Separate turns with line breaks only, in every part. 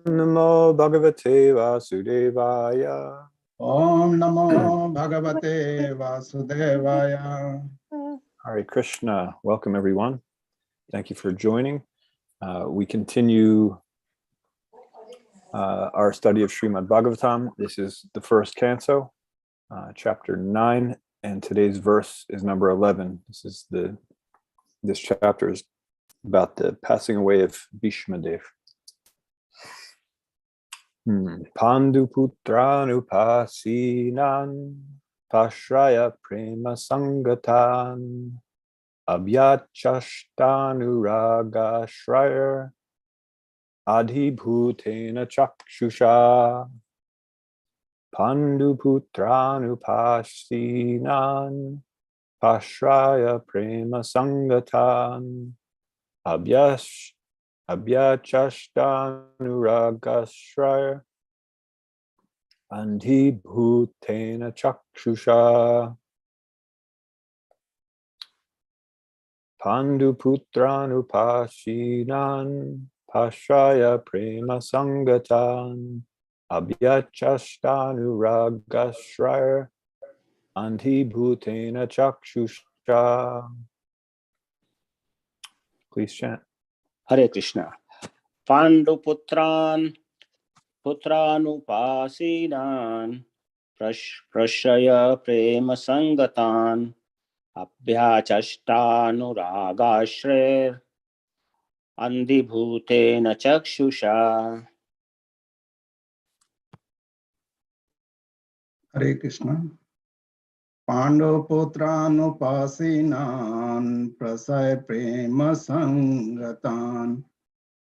Namo Bhagavate Vasudevaya.
Om Namo Bhagavate Vasudevaya.
Hare Krishna. Welcome, everyone. Thank you for joining. We continue our study of Srimad Bhagavatam. This is the first canto, chapter 9, and today's verse is number 11. This chapter is about the passing away of Bhishma Dev. Pandu putranupasinan pashraya prema sangatan abhyachashtanuraga shrayar adhibhutena chakshusha. Pandu putranupasinan pashraya prema sangatan abhyachashtanuragashraya andhibhutena chakshusha. Panduputranupashinan pashraya prema sangatan abhyachashtanuragashraya andhibhutena chakshusha. Please chant.
Hare Krishna. Putranupasinaan prashraya prema sangatan abhyachashtanuragashrer andhibhutena chakshusha.
Hare Krishna. Pandoputranupasinan prasaya prema sangatan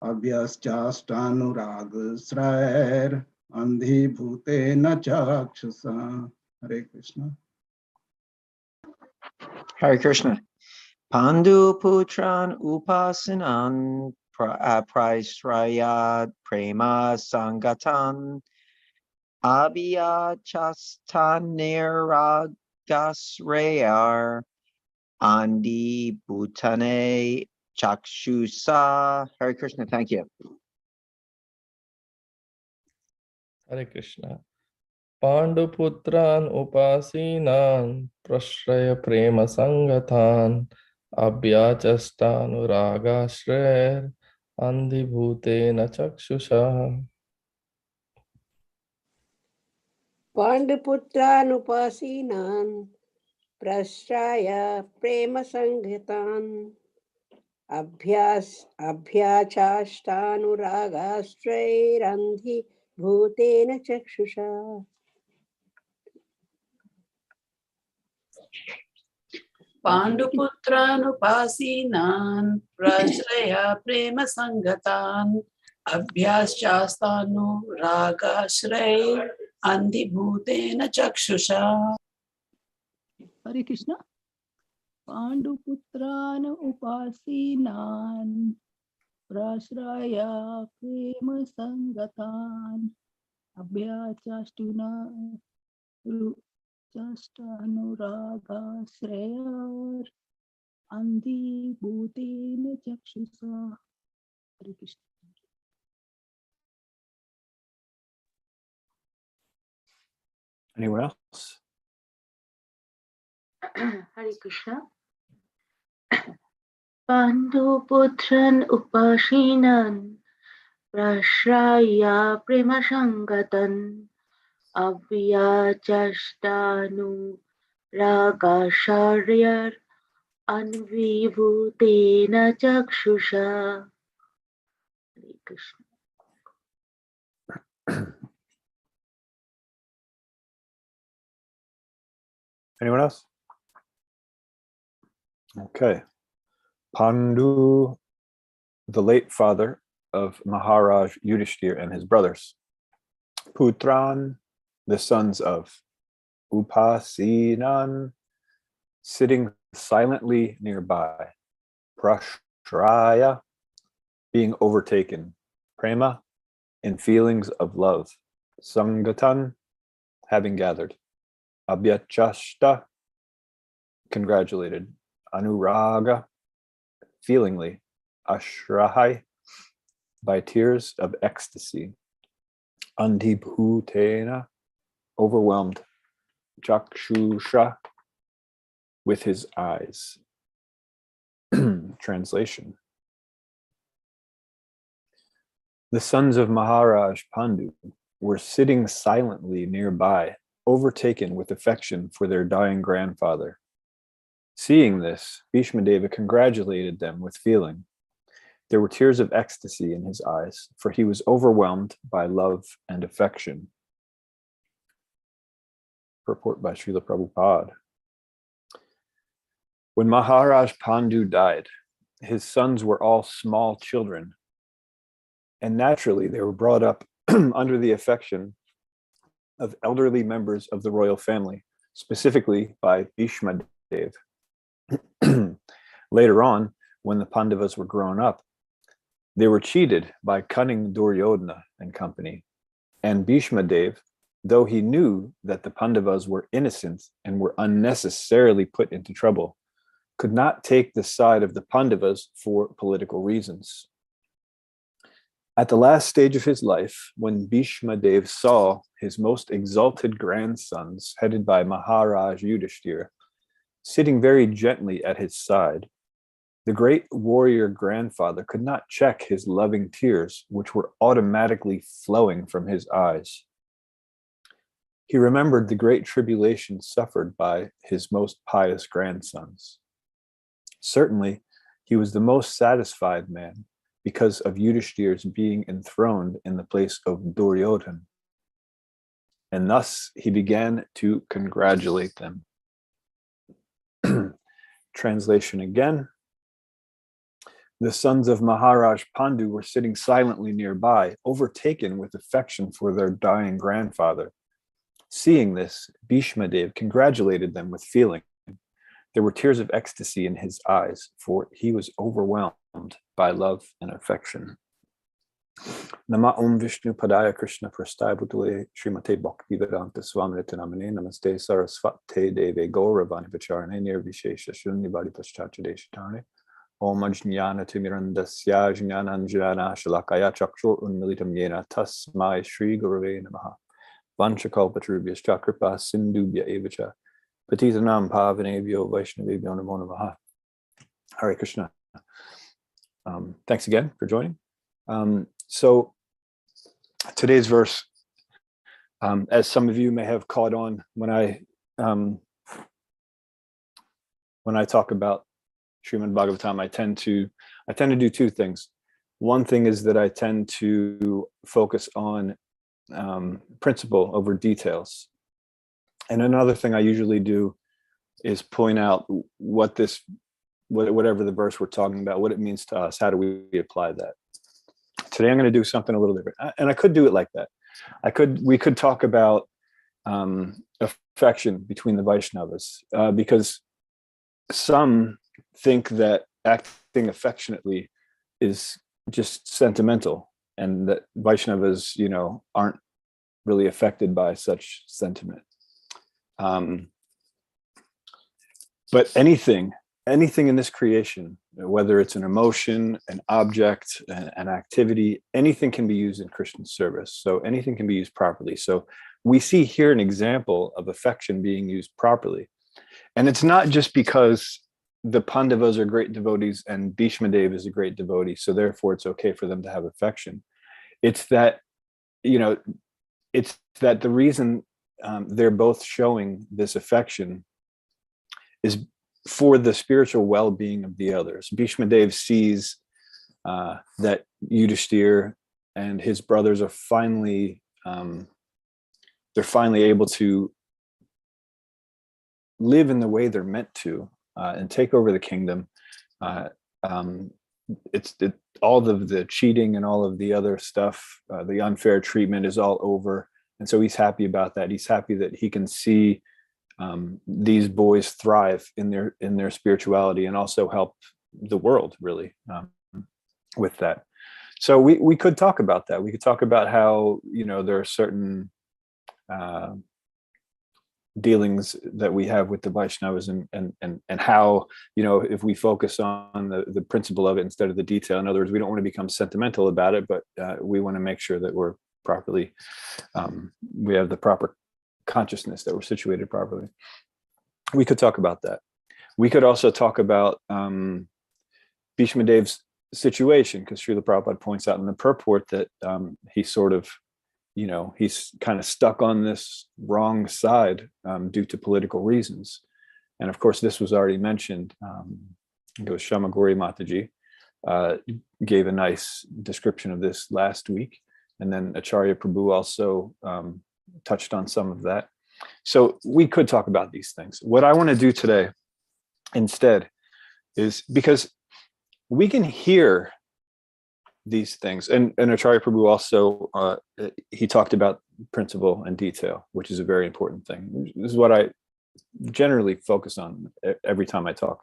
abhyaschashtanuragasrair andhibhutena chakshusa. Hare Krishna.
Hare Krishna. Pandu Putran Upasinan Praishraya Prema Sangatan Abhyachastaniragasrayar Andi Bhutane Chakshusa. Hare Krishna, thank you.
Hare Krishna. Panduputran upasinan prashraya prema sangatan abhyachashtanuragashrer andhibhutena chakshusha.
Panduputranupasinan prashraya prema sangatan abhyachashtanuragastrairandhi bhutena chakshusha.
Panduputranupasinan prashraya prema sangatan abhyaschastanu andhibhutena chakshusha.
Hare Krishna. Panduputran upasinan prashraya prema sangatan abhyachashtanuragasrayar andhibhutena chakshusa. Hare Krishna.
Anyone else?
Hare Krishna. Panduputran upashinan prashraya prema sangatan abhyachashtanu ragasharyar anvibhutena chakshusha. Hare Krishna.
Anyone else? Okay. Pandu, the late father of Maharaj Yudhishthir and his brothers. Putran, the sons of. Upasinan, sitting silently nearby. Prashraya, being overtaken. Prema, in feelings of love. Sangatan, having gathered. Abhyachashta, congratulated. Anuraga, feelingly. Ashrahai, by tears of ecstasy. Andibhutena, overwhelmed, chakshusha, with his eyes. Translation. The sons of Maharaj Pandu were sitting silently nearby, overtaken with affection for their dying grandfather. Seeing this, Bhishmadeva congratulated them with feeling. There were tears of ecstasy in his eyes, for he was overwhelmed by love and affection. Purport by Srila Prabhupada. When Maharaj Pandu died, his sons were all small children, and naturally they were brought up under the affection of elderly members of the royal family, specifically by Bhishmadev. Later on, when the Pandavas were grown up, they were cheated by cunning Duryodhana and company, and Bhishmadev, though he knew that the Pandavas were innocent and were unnecessarily put into trouble, could not take the side of the Pandavas for political reasons. At the last stage of his life, when Bhishmadev saw his most exalted grandsons, headed by Maharaj Yudhishthira, sitting very gently at his side, the great warrior grandfather could not check his loving tears, which were automatically flowing from his eyes. He remembered the great tribulation suffered by his most pious grandsons. Certainly, he was the most satisfied man because of Yudhishthira's being enthroned in the place of Duryodhana. And thus he began to congratulate them. Translation again. The sons of Maharaj Pandu were sitting silently nearby, overtaken with affection for their dying grandfather. Seeing this, Bhishmadev congratulated them with feeling. There were tears of ecstasy in his eyes, for he was overwhelmed by love and affection. Nama Om Vishnu Padaya Krishna Prasthaya Bhutale Srimate Bhakti Vedanta Swaminata Namane Namaste Sarasvate Deve Gauravani Vacharane Nirvishesha Shunyavadi Paschachadeshatane Om Ajnana Timirandasya Jnananjana Shalakaya Chakshur Unmilitam Yena Tasmai Shri Gurave Namaha Vanchakalpatrubhyas Chakrapa Sindhubhya Evacha Patitanam Pavanebhyo Vaishnavebhyo Namo Namaha. Hare Krishna. Thanks again for joining. So today's verse, as some of you may have caught on when I talk about Srimad Bhagavatam, I tend to do two things. One thing is that I tend to focus on principle over details. And another thing I usually do is point out whatever the verse we're talking about, what it means to us, how do we apply that. Today I'm going to do something a little different, and I could do it like that. We could talk about affection between the Vaishnavas, because some think that acting affectionately is just sentimental, and that Vaishnavas, aren't really affected by such sentiment. But anything in this creation, whether it's an emotion, an object, an activity, anything can be used in Christian service. So anything can be used properly. So we see here an example of affection being used properly. And it's not just because the Pandavas are great devotees and Bhishmadev is a great devotee, so therefore it's okay for them to have affection. It's that, the reason they're both showing this affection is for the spiritual well-being of the others. Bhishmadev sees that Yudhishthira and his brothers are finally able to live in the way they're meant to and take over the kingdom. All of the cheating and all of the other stuff, the unfair treatment is all over. And so he's happy about that. He's happy that he can see these boys thrive in their spirituality and also help the world really with that. So we could talk about that. We could talk about how, there are certain dealings that we have with the Vaishnavas and how, if we focus on the principle of it instead of the detail. In other words, we don't want to become sentimental about it, but we want to make sure that we're properly, we have the proper consciousness, that we're situated properly. We could talk about that. We could also talk about Bhishma Dev's situation, because Srila Prabhupada points out in the purport that he sort of, he's kind of stuck on this wrong side due to political reasons. And of course, this was already mentioned. Shamagori Mataji gave a nice description of this last week. And then Acharya Prabhu also touched on some of that. So we could talk about these things. What I want to do today instead is, because we can hear these things, and Acharya Prabhu also, he talked about principle and detail, which is a very important thing. This is what I generally focus on every time I talk.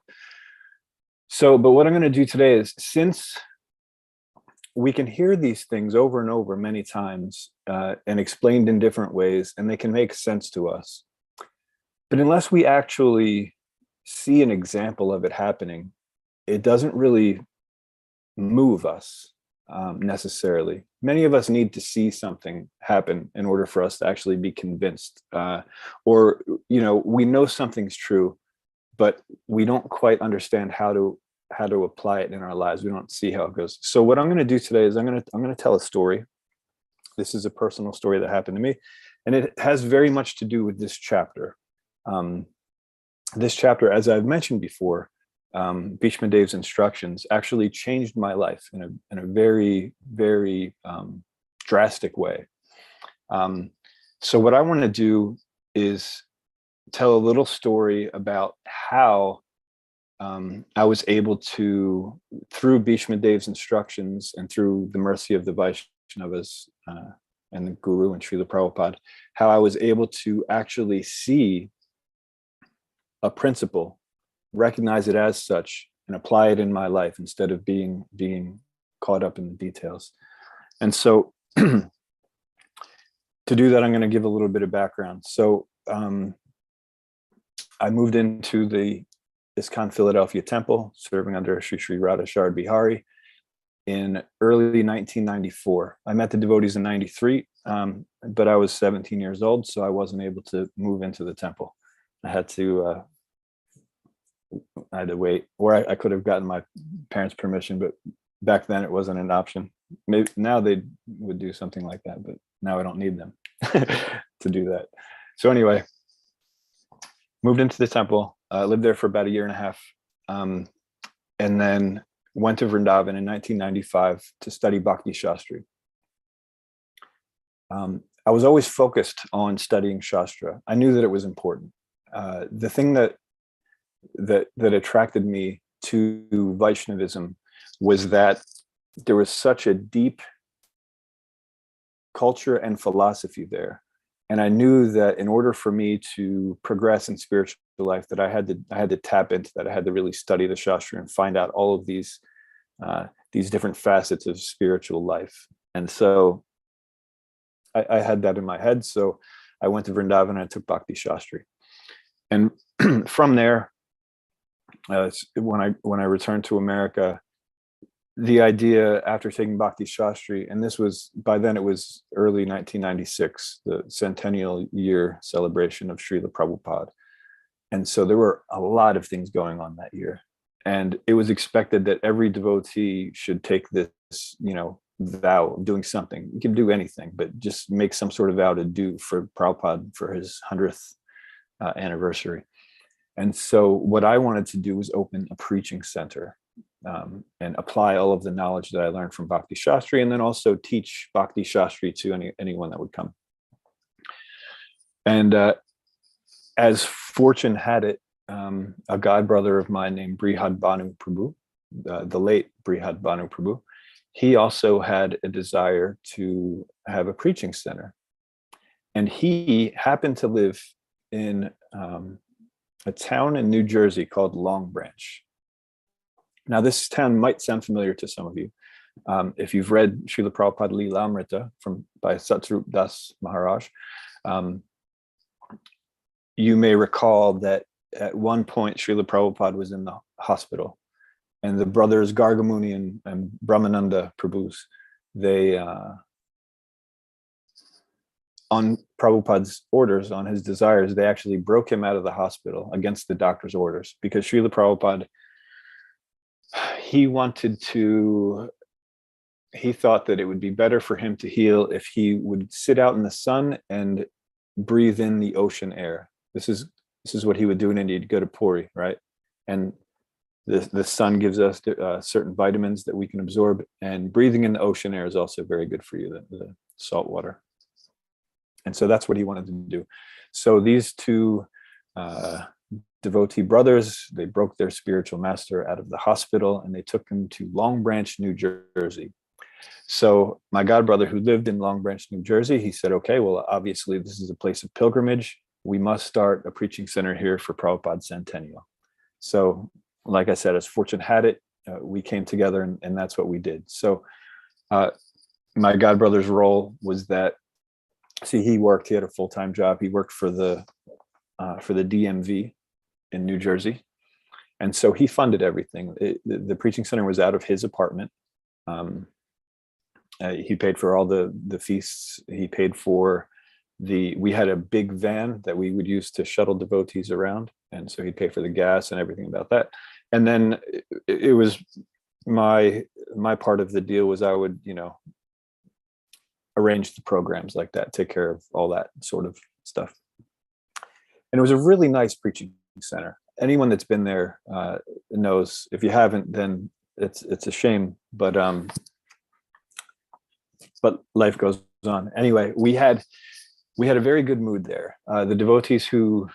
So, but what I'm going to do today is, since we can hear these things over and over many times and explained in different ways, and they can make sense to us, but unless we actually see an example of it happening, it doesn't really move us necessarily. Many of us need to see something happen in order for us to actually be convinced, or we know something's true, but we don't quite understand how to apply it in our lives. We don't see how it goes. So what I'm going to do today is I'm going to tell a story. This is a personal story that happened to me, and it has very much to do with this chapter. This chapter, as I've mentioned before, Bhishma Dev's instructions actually changed my life in a very, very drastic way. So what I want to do is tell a little story about how I was able to, through Bhishma Dev's instructions and through the mercy of the Vaishnavas and the Guru and Srila Prabhupada, how I was able to actually see a principle, recognize it as such, and apply it in my life instead of being caught up in the details. And so to do that, I'm going to give a little bit of background. So I moved into the ISKCON Philadelphia Temple, serving under Sri Sri Radha Sharad Bihari in early 1994. I met the devotees in 93, but I was 17 years old, so I wasn't able to move into the temple. I had to wait, or I could have gotten my parents' permission, but back then it wasn't an option. Maybe now they would do something like that, but now I don't need them to do that. So anyway, moved into the temple, lived there for about a year and a half, and then went to Vrindavan in 1995 to study Bhakti Shastri. I was always focused on studying Shastra. I knew that it was important. The thing that attracted me to Vaishnavism was that there was such a deep culture and philosophy there. And I knew that in order for me to progress in spiritual life, that I had to tap into that. I had to really study the Shastra and find out all of these different facets of spiritual life. And so I had that in my head. So I went to Vrindavan and I took Bhakti Shastri. And from there, when I returned to America, the idea after taking Bhakti Shastri, and this was, by then it was early 1996, the centennial year celebration of Srila Prabhupada. And so there were a lot of things going on that year. And it was expected that every devotee should take this, vow of doing something. You can do anything, but just make some sort of vow to do for Prabhupada for his 100th anniversary. And so what I wanted to do was open a preaching center and apply all of the knowledge that I learned from Bhakti Shastri, and then also teach Bhakti Shastri to anyone that would come. And as fortune had it, a god brother of mine named Brihad Banu Prabhu, the late Brihad Banu Prabhu, he also had a desire to have a preaching center. And he happened to live in a town in New Jersey called Long Branch. Now, this town might sound familiar to some of you. If you've read Srila Prabhupada Leela Amrita by Satsrup Das Maharaj, you may recall that at one point Srila Prabhupada was in the hospital, and the brothers Gargamuni and Brahmananda Prabhus, they on Prabhupada's orders, on his desires, they actually broke him out of the hospital against the doctor's orders, because Srila Prabhupada, he thought that it would be better for him to heal if he would sit out in the sun and breathe in the ocean air. This is what he would do in India. He'd go to Puri, right? And the sun gives us certain vitamins that we can absorb, and breathing in the ocean air is also very good for you, the salt water. And so that's what he wanted to do. So these two devotee brothers, they broke their spiritual master out of the hospital and they took him to Long Branch, New Jersey. So my godbrother, who lived in Long Branch, New Jersey, he said, okay, well, obviously this is a place of pilgrimage. We must start a preaching center here for Prabhupada's centennial. So like I said, as fortune had it, we came together and that's what we did. So my godbrother's role was that, see, he had a full-time job. He worked for the DMV in New Jersey. And so he funded everything. The preaching center was out of his apartment. He paid for all the feasts. He paid for we had a big van that we would use to shuttle devotees around. And so he'd pay for the gas and everything about that. And then it was my part of the deal was I would, arrange the programs like that, take care of all that sort of stuff. And it was a really nice preaching center. Anyone that's been there knows. If you haven't, then it's a shame, but life goes on. Anyway, we had a very good mood there. The devotees who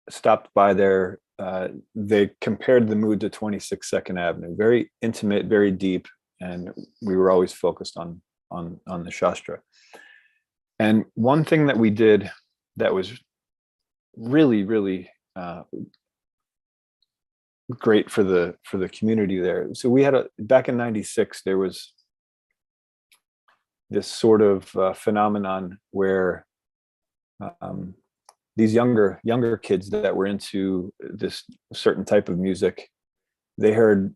stopped by there, they compared the mood to 26 Second Avenue, very intimate, very deep, and we were always focused on the Shastra. And one thing that we did that was really, really great for the community there. So we had back in '96, there was this sort of phenomenon where these younger kids that were into this certain type of music, they heard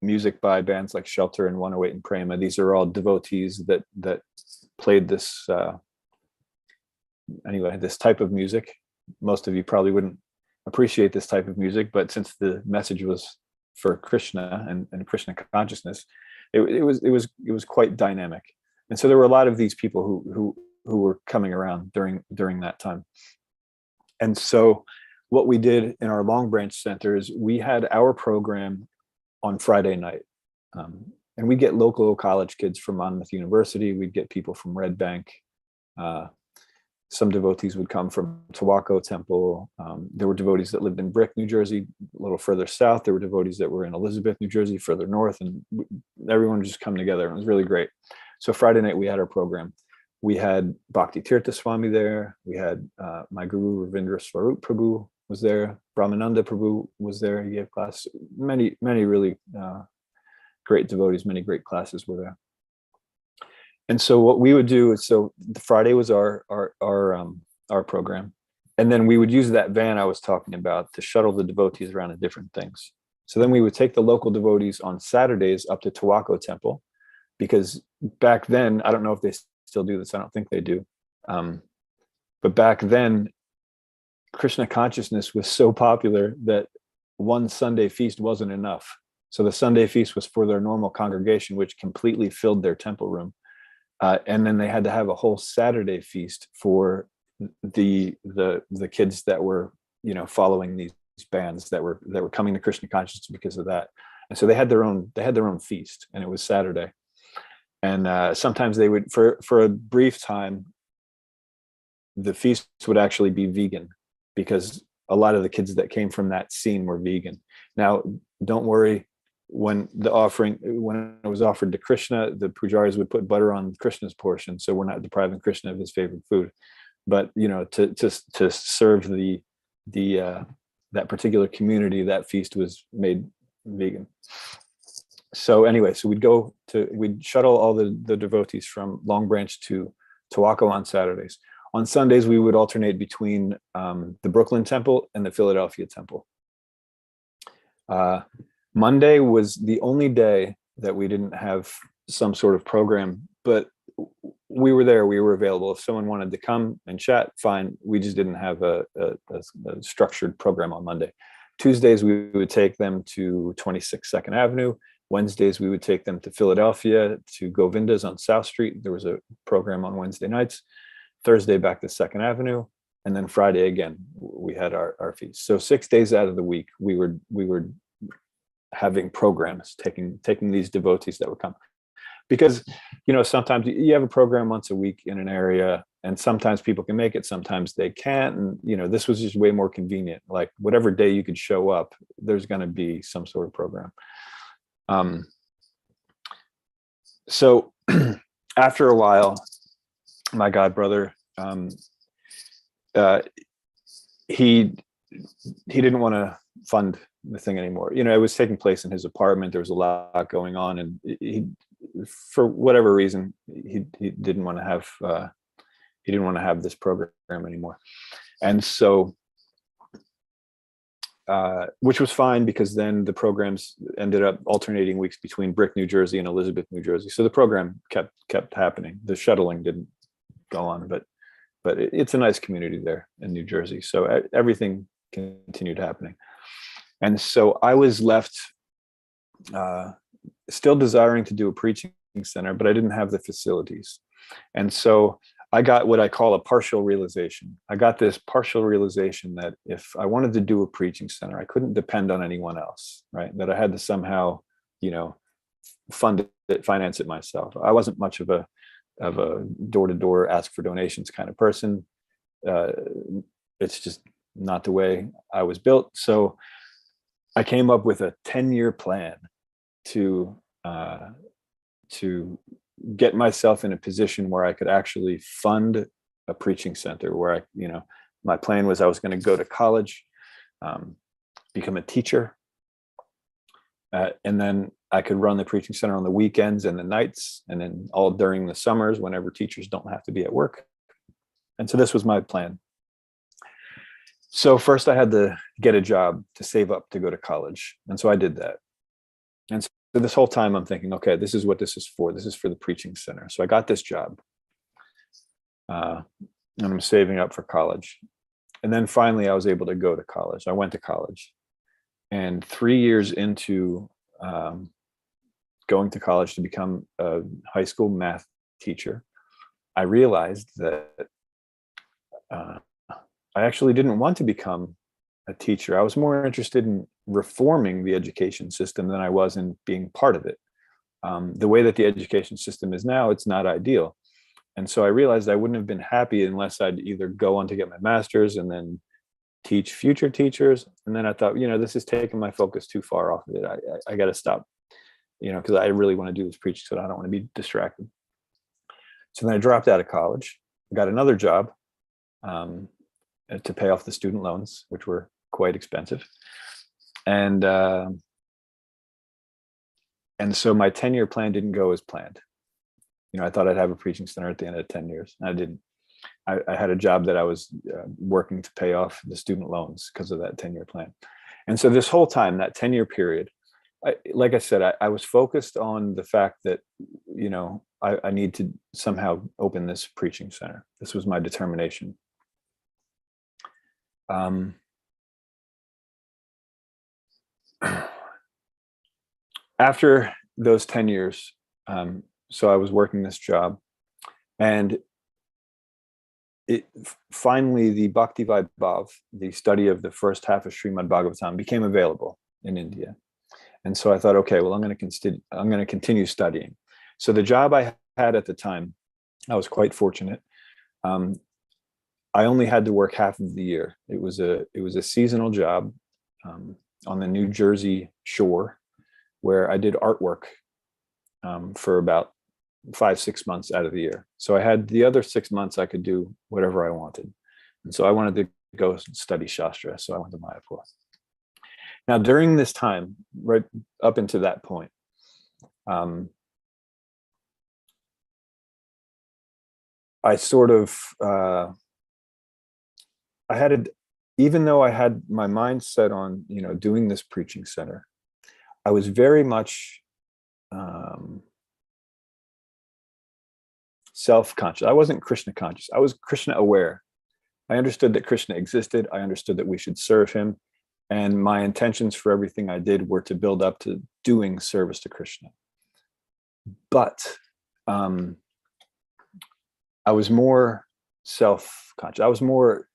music by bands like Shelter and 108 and Prema. These are all devotees that played this this type of music. Most of you probably wouldn't appreciate this type of music, but since the message was for Krishna and Krishna consciousness, it was quite dynamic. And so there were a lot of these people who were coming around during that time. And so what we did in our Long Branch Center is we had our program on Friday night. And we get local college kids from Monmouth University. We'd get people from Red Bank. Some devotees would come from Tawaco Temple. There were devotees that lived in Brick, New Jersey, a little further south. There were devotees that were in Elizabeth, New Jersey, further north, and everyone would just come together. It was really great. So Friday night we had our program. We had Bhakti Tirtha Swami there. We had my guru Ravindra Swarup Prabhu was there. Brahmananda Prabhu was there. He gave class. Many really great devotees. Many great classes were there. And so what we would do is, so Friday was our program, and then we would use that van I was talking about to shuttle the devotees around to different things. So then we would take the local devotees on Saturdays up to Tawaco Temple, because back then, I don't know if they still do this. I don't think they do. But back then, Krishna consciousness was so popular that one Sunday feast wasn't enough. So the Sunday feast was for their normal congregation, which completely filled their temple room. And then they had to have a whole Saturday feast for the kids that were, following these bands that were coming to Krishna consciousness because of that. And so they had their own feast, and it was Saturday. And sometimes they would, for a brief time, the feast would actually be vegan, because a lot of the kids that came from that scene were vegan. Now, don't worry. When it was offered to Krishna, the pujaris would put butter on Krishna's portion, so we're not depriving Krishna of his favorite food. But to serve that particular community, that feast was made vegan. So anyway, so we'd shuttle all the devotees from Long Branch to Tawaco on Saturdays. On Sundays, we would alternate between the Brooklyn Temple and the Philadelphia Temple. Monday was the only day that we didn't have some sort of program, but we were there, we were available. If someone wanted to come and chat, fine. We just didn't have a structured program on Monday. Tuesdays, we would take them to 26 Second Avenue. Wednesdays, we would take them to Philadelphia, to Govinda's on South Street. There was a program on Wednesday nights. Thursday, back to Second Avenue. And then Friday, again, we had our feast. So 6 days out of the week, we were having programs, taking these devotees that would come. Because, sometimes you have a program once a week in an area, and sometimes people can make it, sometimes they can't. And, this was just way more convenient. Like whatever day you could show up, there's going to be some sort of program. So after a while, my god brother, he didn't want to fund the thing anymore. It was taking place in his apartment. There was a lot going on, and he, for whatever reason, he didn't want to have this program anymore. And so, which was fine, because then the programs ended up alternating weeks between Brick, New Jersey and Elizabeth, New Jersey. So the program kept happening. The shuttling didn't go on, but it's a nice community there in New Jersey. So everything continued happening. And so I was left still desiring to do a preaching center, but I didn't have the facilities. And so I got what I call a partial realization. I got this partial realization that if I wanted to do a preaching center, I couldn't depend on anyone else, right? That I had to somehow, fund it, finance it myself. I wasn't much of a door-to-door ask for donations kind of person. It's just not the way I was built. So I came up with a 10-year plan to get myself in a position where I could actually fund a preaching center, where my plan was I was going to go to college, become a teacher, and then I could run the preaching center on the weekends and the nights, and then all during the summers whenever teachers don't have to be at work. And so this was my plan. So first I had to get a job to save up to go to college. And so I did that. And so this whole time I'm thinking, okay, this is what this is for. This is for the preaching center. So I got this job, and I'm saving up for college. And then finally I was able to go to college. I went to college, and 3 years into going to college to become a high school math teacher, I realized that I actually didn't want to become a teacher. I was more interested in reforming the education system than I was in being part of it. The way that the education system is now, it's not ideal. And so I realized I wouldn't have been happy unless I'd either go on to get my master's and then teach future teachers. And then I thought, this is taking my focus too far off of it. I got to stop, because I really want to do this preaching, so I don't want to be distracted. So then I dropped out of college, got another job to pay off the student loans, which were quite expensive. And so my 10-year plan didn't go as planned. I thought I'd have a preaching center at the end of 10 years. And I didn't. I had a job that I was working to pay off the student loans because of that 10-year plan. And so this whole time, that 10-year period, like I said, I was focused on the fact that, I need to somehow open this preaching center. This was my determination. After those 10 years, so I was working this job, and finally the Bhakti Vaibhav, the study of the first half of Srimad Bhagavatam, became available in India. And so I thought, okay, well, I'm going to continue studying. So the job I had at the time, I was quite fortunate. I only had to work half of the year. It was a seasonal job on the New Jersey shore, where I did artwork for about 5-6 months out of the year. So I had the other 6 months I could do whatever I wanted. And so I wanted to go study Shastra. So I went to Mayapur. Now, during this time, right up into that point, I sort of, even though I had my mind set on, doing this preaching center, I was very much self-conscious. I wasn't Krishna conscious. I was Krishna aware. I understood that Krishna existed. I understood that we should serve him. And my intentions for everything I did were to build up to doing service to Krishna. But I was more self-conscious. I was more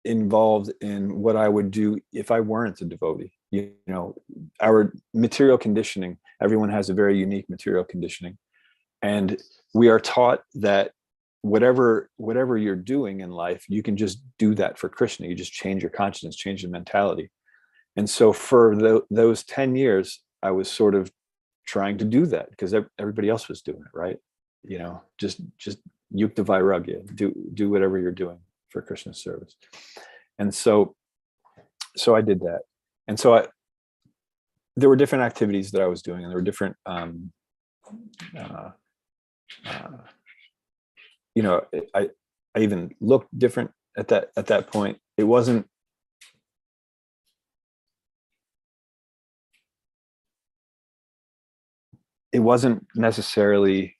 involved in what I would do if I weren't a devotee. You know, our material conditioning, everyone has a very unique material conditioning. And we are taught that whatever you're doing in life, you can just do that for Krishna. You just change your consciousness, change your mentality. And so for those 10 years, I was sort of trying to do that because everybody else was doing it, right? You know, just yukta vairagya, do whatever you're doing for Krishna's service. And so I did that. And so there were different activities that I was doing, and there were different, you know, I even looked different at that point. It wasn't necessarily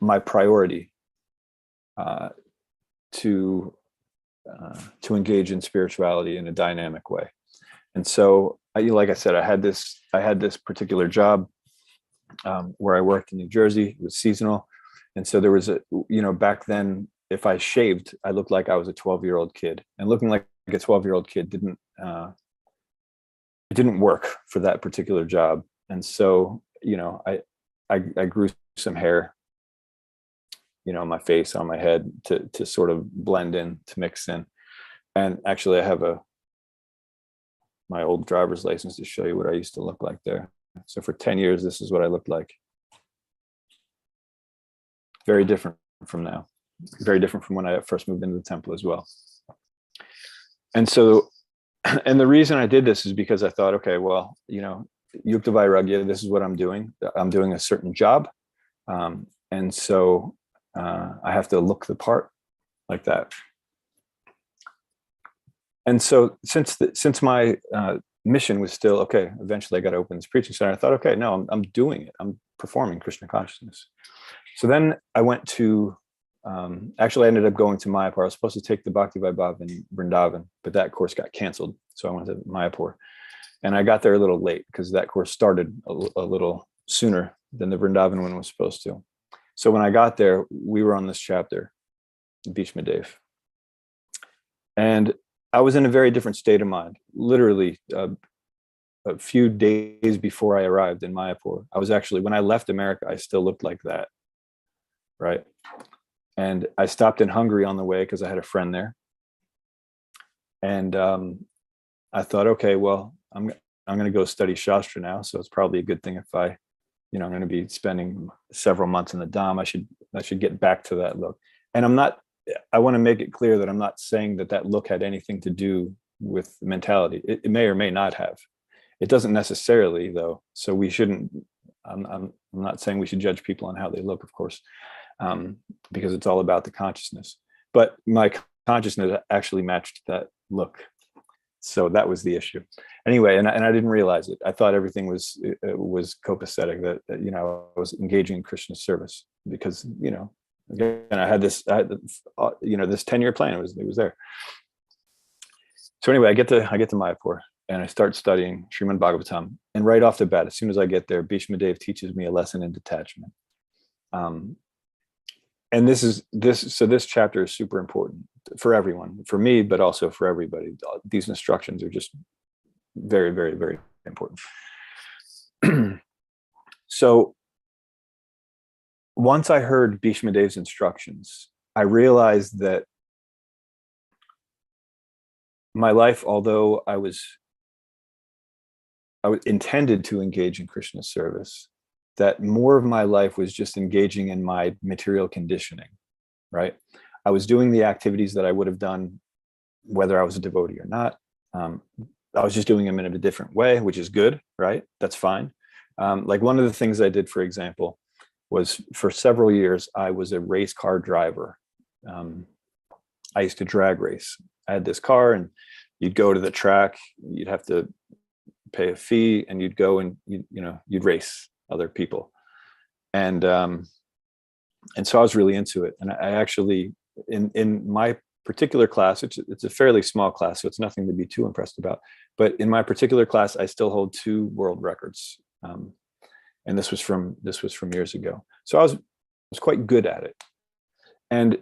my priority to engage in spirituality in a dynamic way. And so, like I said, I had this particular job where I worked in New Jersey. It was seasonal. And so there was back then, if I shaved, I looked like I was a 12-year-old kid, and looking like a 12-year-old kid didn't work for that particular job. And so, I grew some hair, on my face, on my head to sort of blend in, to mix in. And actually I have my old driver's license to show you what I used to look like there. So for 10 years, this is what I looked like. Very different from now. Very different from when I first moved into the temple as well. And so, and the reason I did this is because I thought, okay, well, yukta vairagya, this is what I'm doing. I'm doing a certain job. And so I have to look the part like that. And so since my mission was still, okay, eventually I got to open this preaching center, I thought, okay, no, I'm doing it. I'm performing Krishna consciousness. So then I went to, actually I ended up going to Mayapur. I was supposed to take the Bhakti Vaibhav in Vrindavan, but that course got canceled. So I went to Mayapur, and I got there a little late because that course started a little sooner than the Vrindavan one was supposed to. So when I got there, we were on this chapter, Bhishma Dev. And I was in a very different state of mind. Literally a few days before I arrived in Mayapur, I was actually, when I left America, I still looked like that, right? And I stopped in Hungary on the way because I had a friend there. And I thought, okay, well, I'm going to go study Shastra now. So it's probably a good thing if I'm going to be spending several months in the Dham. I should get back to that look. And I want to make it clear that I'm not saying that look had anything to do with mentality. It may or may not have. It doesn't necessarily, though. So we shouldn't, I'm not saying we should judge people on how they look, of course, because it's all about the consciousness. But my consciousness actually matched that look. So that was the issue. Anyway, and I didn't realize it. I thought everything was copacetic, that I was engaging in Krishna's service because, again, I had this 10-year plan. It was there. So anyway, I get to Mayapur and I start studying Srimad Bhagavatam. And right off the bat, as soon as I get there, Bhishma Dev teaches me a lesson in detachment. And this chapter is super important for everyone, for me, but also for everybody. These instructions are just very, very, very important. So once I heard Bhishma Dev's instructions, I realized that my life, although I was intended to engage in Krishna's service, that more of my life was just engaging in my material conditioning, right? I was doing the activities that I would have done whether I was a devotee or not. I was just doing them in a different way, which is good, right? That's fine. Like one of the things I did, for example, was for several years, I was a race car driver. I used to drag race. I had this car and you'd go to the track, you'd have to pay a fee and you'd go and you'd race other people. And so I was really into it. And I actually, in my particular class, it's a fairly small class, so it's nothing to be too impressed about. But in my particular class, I still hold 2 world records. And this was from years ago. So I was quite good at it. And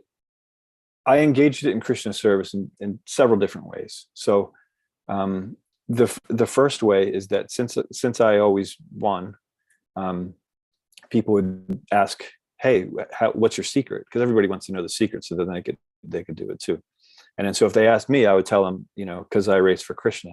I engaged it in Krishna service in several different ways. So the first way is that since I always won, people would ask, hey, what's your secret? Because everybody wants to know the secret, so then they could do it too. And then so if they asked me, I would tell them, because I race for Krishna,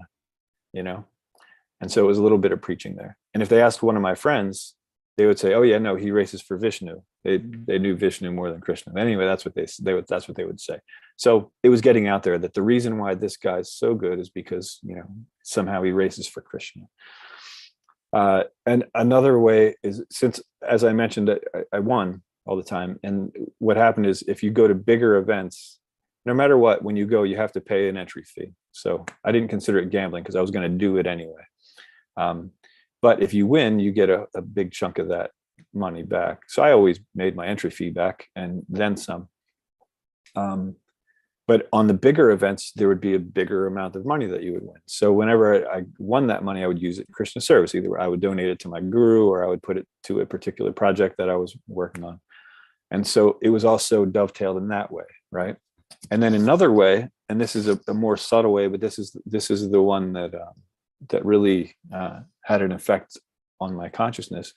and so it was a little bit of preaching there. And if they asked one of my friends, they would say, oh yeah, no, he races for Vishnu. They knew Vishnu more than Krishna. Anyway, that's what they would say. So it was getting out there that the reason why this guy's so good is because somehow he races for Krishna. And another way is, since, as I mentioned, I won all the time. And what happened is, if you go to bigger events, no matter what, when you go, you have to pay an entry fee. So I didn't consider it gambling because I was going to do it anyway. But if you win, you get a big chunk of that money back. So I always made my entry fee back and then some. But on the bigger events, there would be a bigger amount of money that you would win. So whenever I won that money, I would use it in Krishna service. Either I would donate it to my guru, or I would put it to a particular project that I was working on. And so it was also dovetailed in that way, right? And then another way, and this is a more subtle way, but this is the one that really had an effect on my consciousness,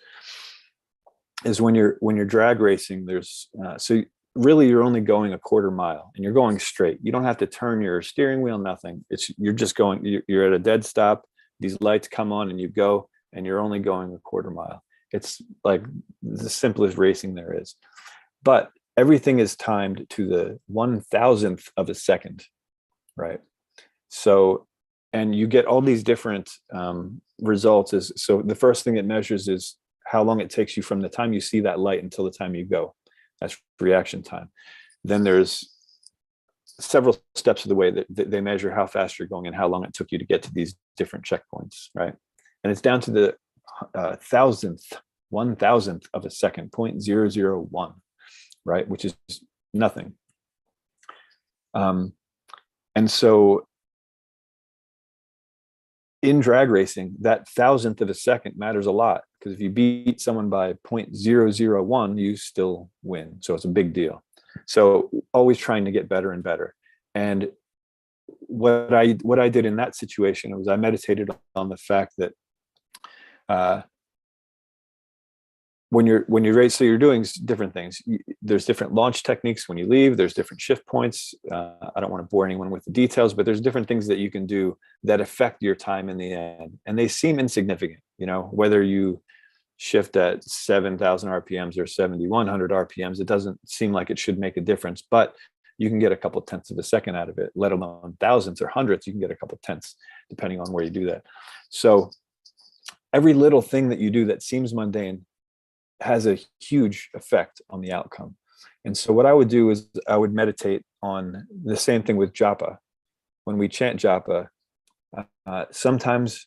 is when you're drag racing, there's so really you're only going a quarter mile and you're going straight. You don't have to turn your steering wheel, nothing. You're just going, you're at a dead stop. These lights come on and you go, and you're only going a quarter mile. It's like the simplest racing there is. But everything is timed to the 1,000th of a second, right? So, and you get all these different results. So the first thing it measures is how long it takes you from the time you see that light until the time you go. That's reaction time. Then there's several steps of the way that they measure how fast you're going and how long it took you to get to these different checkpoints, right? And it's down to the 1,000th of a second, 0.001, right? Which is nothing. And so in drag racing, that 1,000th of a second matters a lot, because if you beat someone by 0.001, you still win. So it's a big deal. So always trying to get better and better. And what I did in that situation was I meditated on the fact that when you're race, so you're doing different things. There's different launch techniques when you leave. There's different shift points. I don't want to bore anyone with the details, but there's different things that you can do that affect your time in the end, and they seem insignificant. Whether you shift at 7,000 RPMs or 7,100 RPMs, it doesn't seem like it should make a difference. But you can get a couple tenths of a second out of it, let alone thousands or hundreds. You can get a couple tenths depending on where you do that. So every little thing that you do that seems mundane has a huge effect on the outcome. And so what I would do is I would meditate on the same thing with japa. When we chant japa, sometimes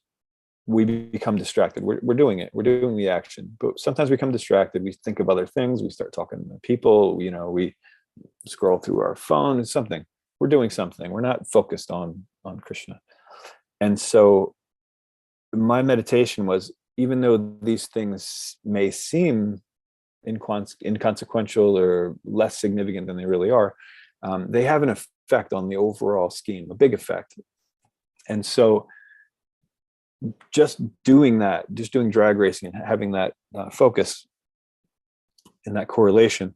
we become distracted. We're doing it. We're doing the action, but sometimes we become distracted. We think of other things. We start talking to people. We scroll through our phone. It's something. We're doing something. We're not focused on Krishna. And so my meditation was, even though these things may seem inconsequential or less significant than they really are, they have an effect on the overall scheme, a big effect. And so just doing drag racing and having that focus and that correlation,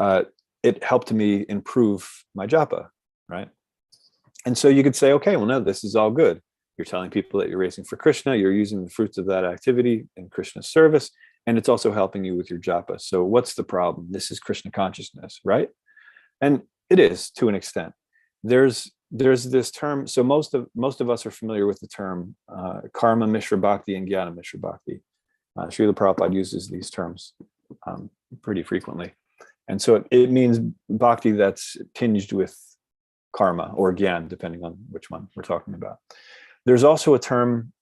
it helped me improve my japa, right? And so you could say, okay, well, no, this is all good. You're telling people that you're racing for Krishna. You're using the fruits of that activity in Krishna's service, and it's also helping you with your japa. So what's the problem? This is Krishna consciousness, right? And it is, to an extent. There's this term. So most of us are familiar with the term karma Mishra Bhakti and Jnana Mishra Bhakti. Srila Prabhupada uses these terms pretty frequently. And so it means bhakti that's tinged with karma or gyan, depending on which one we're talking about. There's also a term,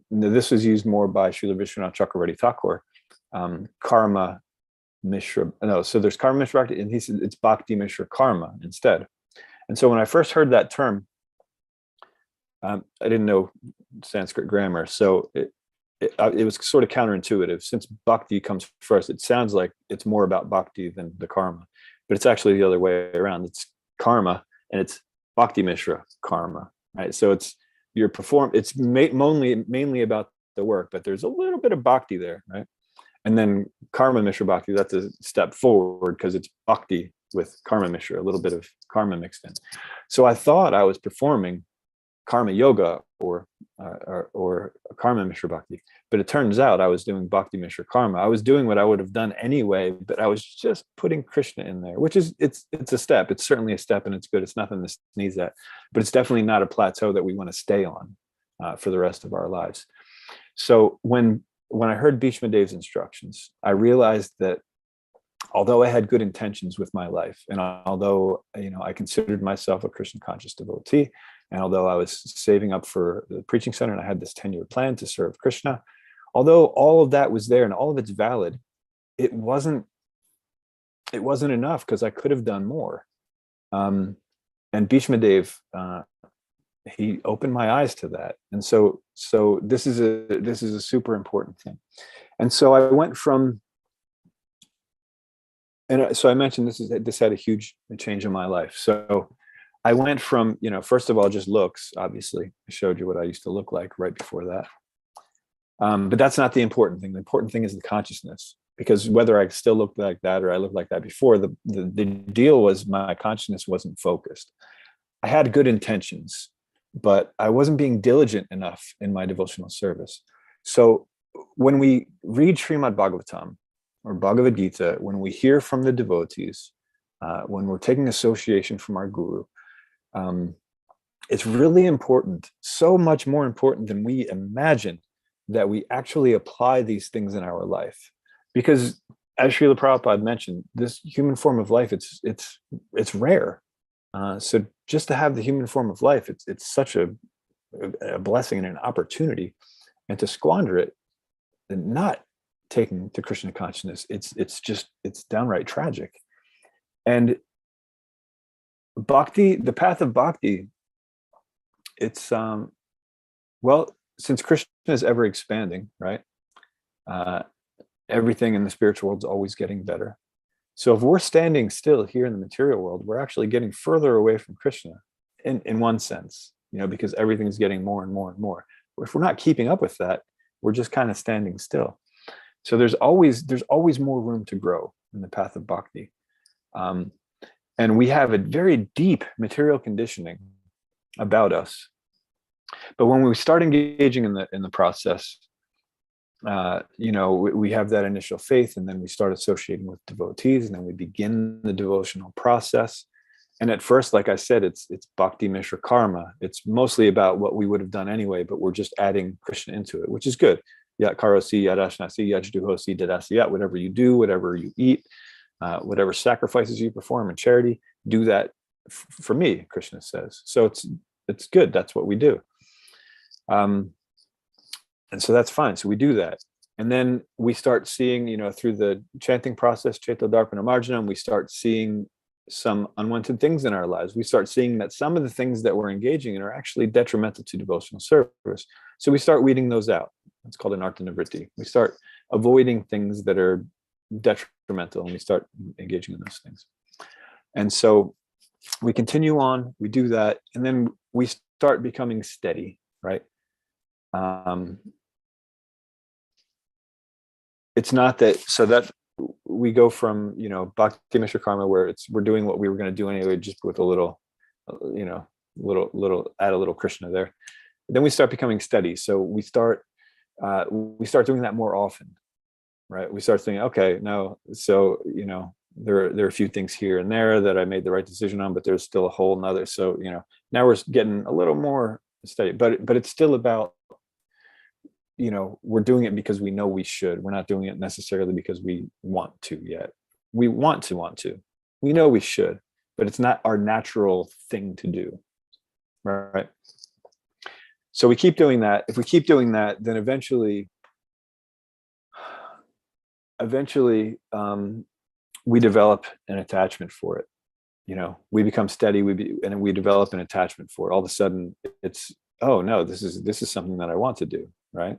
this was used more by Srila Vishwanath Chakravarti Thakur, karma Mishra. No, so there's Karma Mishra Bhakti, and he said it's Bhakti Mishra Karma instead. And so when I first heard that term, I didn't know Sanskrit grammar, so it was sort of counterintuitive. Since Bhakti comes first, it sounds like it's more about Bhakti than the Karma, but it's actually the other way around. It's Karma, and it's Bhakti Mishra Karma, right? So it's it's mainly about the work, but there's a little bit of Bhakti there, right? And then Karma Mishra Bhakti, that's a step forward because it's Bhakti with Karma Mishra, a little bit of Karma mixed in. So I thought I was performing Karma Yoga or Karma Mishra Bhakti, but it turns out I was doing Bhakti Mishra Karma. I was doing what I would have done anyway, but I was just putting Krishna in there, which is it's a step. It's certainly a step, and it's good. It's nothing to sneeze at, but it's definitely not a plateau that we want to stay on for the rest of our lives. So when I heard Bhishma Dev's instructions, I realized that although I had good intentions with my life, and although I considered myself a Krishna conscious devotee, and although I was saving up for the preaching center and I had this 10-year plan to serve Krishna, although all of that was there and all of it's valid, it wasn't enough because I could have done more. And Bhishma Dev, he opened my eyes to that. And so this is a super important thing. And so I went from, and so I mentioned this had a huge change in my life. So I went from, first of all, just looks, obviously. I showed you what I used to look like right before that. But that's not the important thing. The important thing is the consciousness, because whether I still look like that or I looked like that before, the deal was my consciousness wasn't focused. I had good intentions, but I wasn't being diligent enough in my devotional service. So when we read Srimad Bhagavatam or Bhagavad Gita, when we hear from the devotees, when we're taking association from our guru, it's really important, so much more important than we imagine, that we actually apply these things in our life. Because as Srila Prabhupada mentioned, this human form of life, it's rare. So just to have the human form of life, it's such a blessing and an opportunity, and to squander it and not taking to Krishna consciousness, it's downright tragic. And Bhakti, the path of Bhakti, it's since Krishna is ever expanding, right? Everything in the spiritual world is always getting better. So if we're standing still here in the material world, we're actually getting further away from Krishna in one sense, because everything's getting more and more and more. If we're not keeping up with that, we're just kind of standing still. So there's always more room to grow in the path of Bhakti. And we have a very deep material conditioning about us. But when we start engaging in the process, we have that initial faith, and then we start associating with devotees, and then we begin the devotional process. And at first, like I said, it's Bhakti Mishra Karma. It's mostly about what we would have done anyway, but we're just adding Krishna into it, which is good. Yat karosi, yat ashnasi, yat jduhosi, dadasiyat, whatever you do, whatever you eat, whatever sacrifices you perform in charity, do that for me, Krishna says. So it's good. That's what we do. And so that's fine. So we do that. And then we start seeing, through the chanting process, Chaito Darpana Marjanam, we start seeing some unwanted things in our lives. We start seeing that some of the things that we're engaging in are actually detrimental to devotional service. So we start weeding those out. It's called an artha nivritti. We start avoiding things that are detrimental, and we start engaging in those things. And so we continue on, we do that, and then we start becoming steady, right? It's not that, so that we go from, Bhakti Mishra Karma, where we're doing what we were going to do anyway, just with a little, add a little Krishna there. Then we start becoming steady. So we start doing that more often, right? We start thinking, okay, no, so, there are a few things here and there that I made the right decision on, but there's still a whole nother. So, now we're getting a little more steady, but it's still about, we're doing it because we know we should. We're not doing it necessarily because we want to yet. We want to. We know we should, but it's not our natural thing to do, right? So we keep doing that. If we keep doing that, then eventually, we develop an attachment for it. We become steady, and we develop an attachment for it. All of a sudden it's, oh no, this is something that I want to do, right?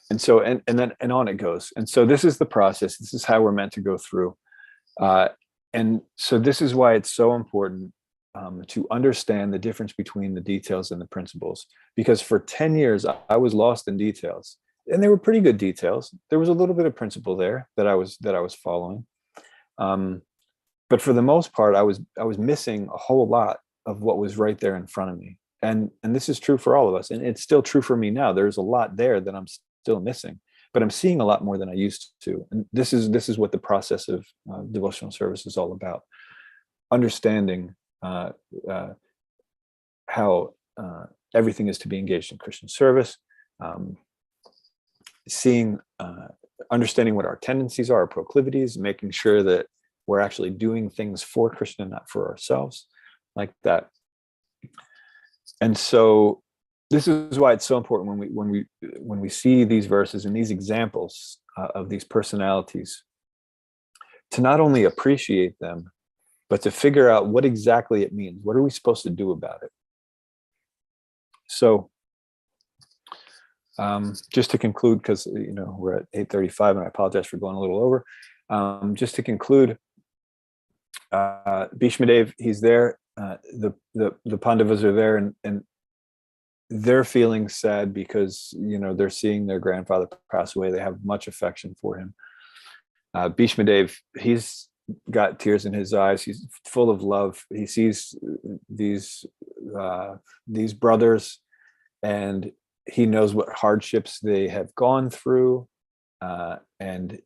And so, and then on it goes. And so this is the process. This is how we're meant to go through. And so this is why it's so important to understand the difference between the details and the principles. Because for 10 years, I was lost in details, and they were pretty good details. There was a little bit of principle there that I was following. But for the most part, I was missing a whole lot of what was right there in front of me. And this is true for all of us. And it's still true for me now. There's a lot there that I'm still missing, but I'm seeing a lot more than I used to. And this is what the process of devotional service is all about. Understanding how everything is to be engaged in Christian service, understanding what our tendencies are, our proclivities, making sure that we're actually doing things for Krishna, not for ourselves, like that. And so this is why it's so important when we see these verses and these examples of these personalities, to not only appreciate them, but to figure out what exactly it means. What are we supposed to do about it? So just to conclude, because we're at 8:35 and I apologize for going a little over. Just to conclude, Bhishma Dev, he's there. The Pandavas are there, and they're feeling sad because they're seeing their grandfather pass away. They have much affection for him. Bhishma Dev, he's got tears in his eyes. He's full of love. He sees these brothers, and he knows what hardships they have gone through, and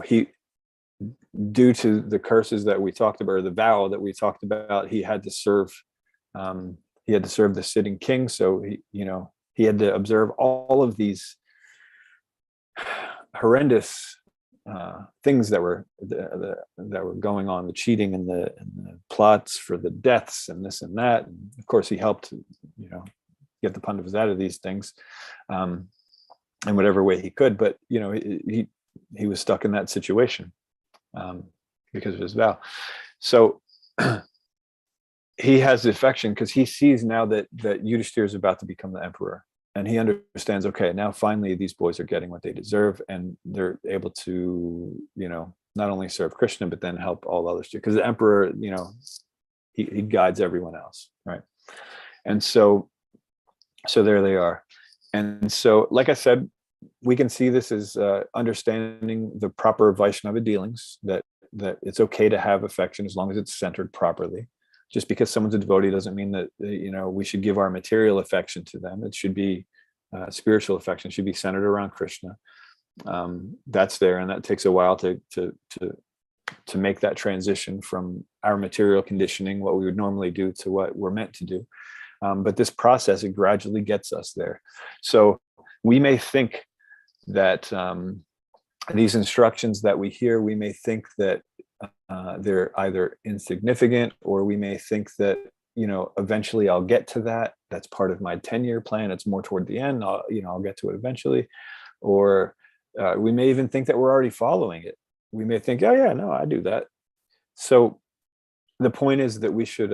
he, due to the curses that we talked about, or the vow that we talked about, he had to serve the sitting king. So he had to observe all of these horrendous things that were going on, the cheating and the plots for the deaths and this and that. And of course, he helped get the Pandavas out of these things in whatever way he could. But he was stuck in that situation because of his vow. So he has the affection because he sees now that Yudhishthira is about to become the emperor, and he understands, okay, now finally these boys are getting what they deserve, and they're able to not only serve Krishna but then help all others too, because the emperor he guides everyone else, right? And so there they are. And so, like I said, we can see this as understanding the proper Vaishnava dealings, that it's okay to have affection as long as it's centered properly. Just because someone's a devotee doesn't mean that we should give our material affection to them. It should be spiritual affection. It should be centered around Krishna. That's there, and that takes a while to make that transition from our material conditioning, what we would normally do, to what we're meant to do. But this process, it gradually gets us there. So we may think that these instructions that we hear, we may think that they're either insignificant, or we may think that eventually I'll get to that. That's part of my 10-year plan. It's more toward the end. I'll get to it eventually. Or we may even think that we're already following it. We may think, oh yeah, no, I do that. So the point is that we should,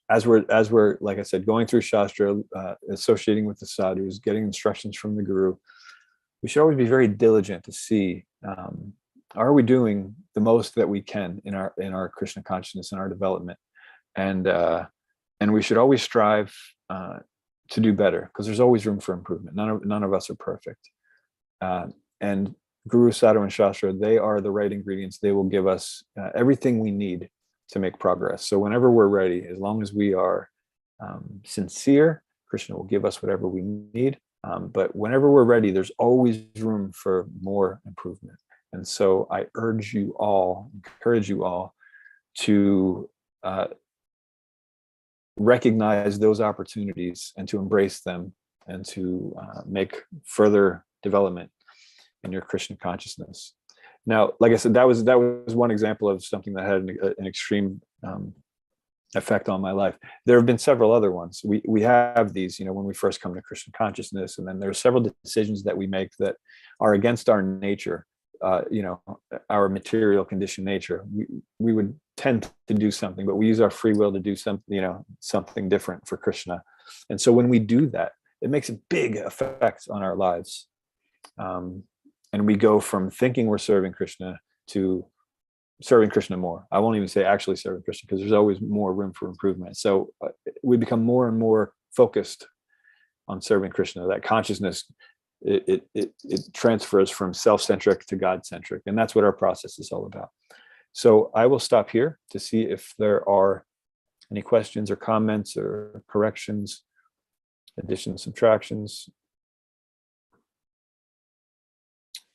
as we're like I said, going through Shastra, associating with the sadhus, getting instructions from the guru, we should always be very diligent to see, are we doing the most that we can in our Krishna consciousness and our development, and we should always strive to do better, because there's always room for improvement. None of us are perfect, and Guru, Sadhu, and Shastra, they are the right ingredients. They will give us everything we need to make progress. So whenever we're ready, as long as we are sincere, Krishna will give us whatever we need. But whenever we're ready, there's always room for more improvement. And so I encourage you all to recognize those opportunities and to embrace them, and to make further development in your Krishna consciousness. Now, like I said, that was one example of something that had an extreme effect on my life. There have been several other ones. We have these, when we first come to Krishna consciousness, and then there are several decisions that we make that are against our nature, our material conditioned nature. We would tend to do something, but we use our free will to do something, something different for Krishna. And so when we do that, it makes a big effect on our lives. And we go from thinking we're serving Krishna to serving Krishna more. I won't even say actually serving Krishna, because there's always more room for improvement. So we become more and more focused on serving Krishna. That consciousness, it transfers from self-centric to God-centric. And that's what our process is all about. So I will stop here to see if there are any questions or comments or corrections, additions, subtractions.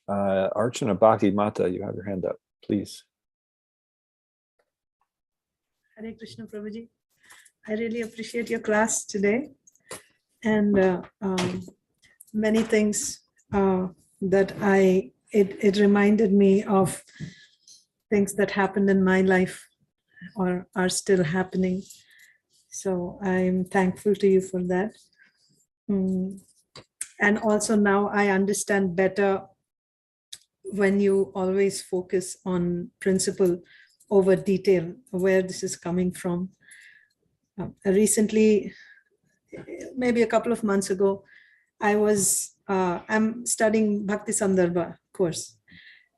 Archana Bhakti Mata, you have your hand up, please.
Hare Krishna Prabhuji. I really appreciate your class today, and many things that it reminded me of things that happened in my life or are still happening. So I'm thankful to you for that. And also now I understand better when you always focus on principle over detail, where this is coming from. Recently, maybe a couple of months ago, I'm studying Bhakti Sandarbha course.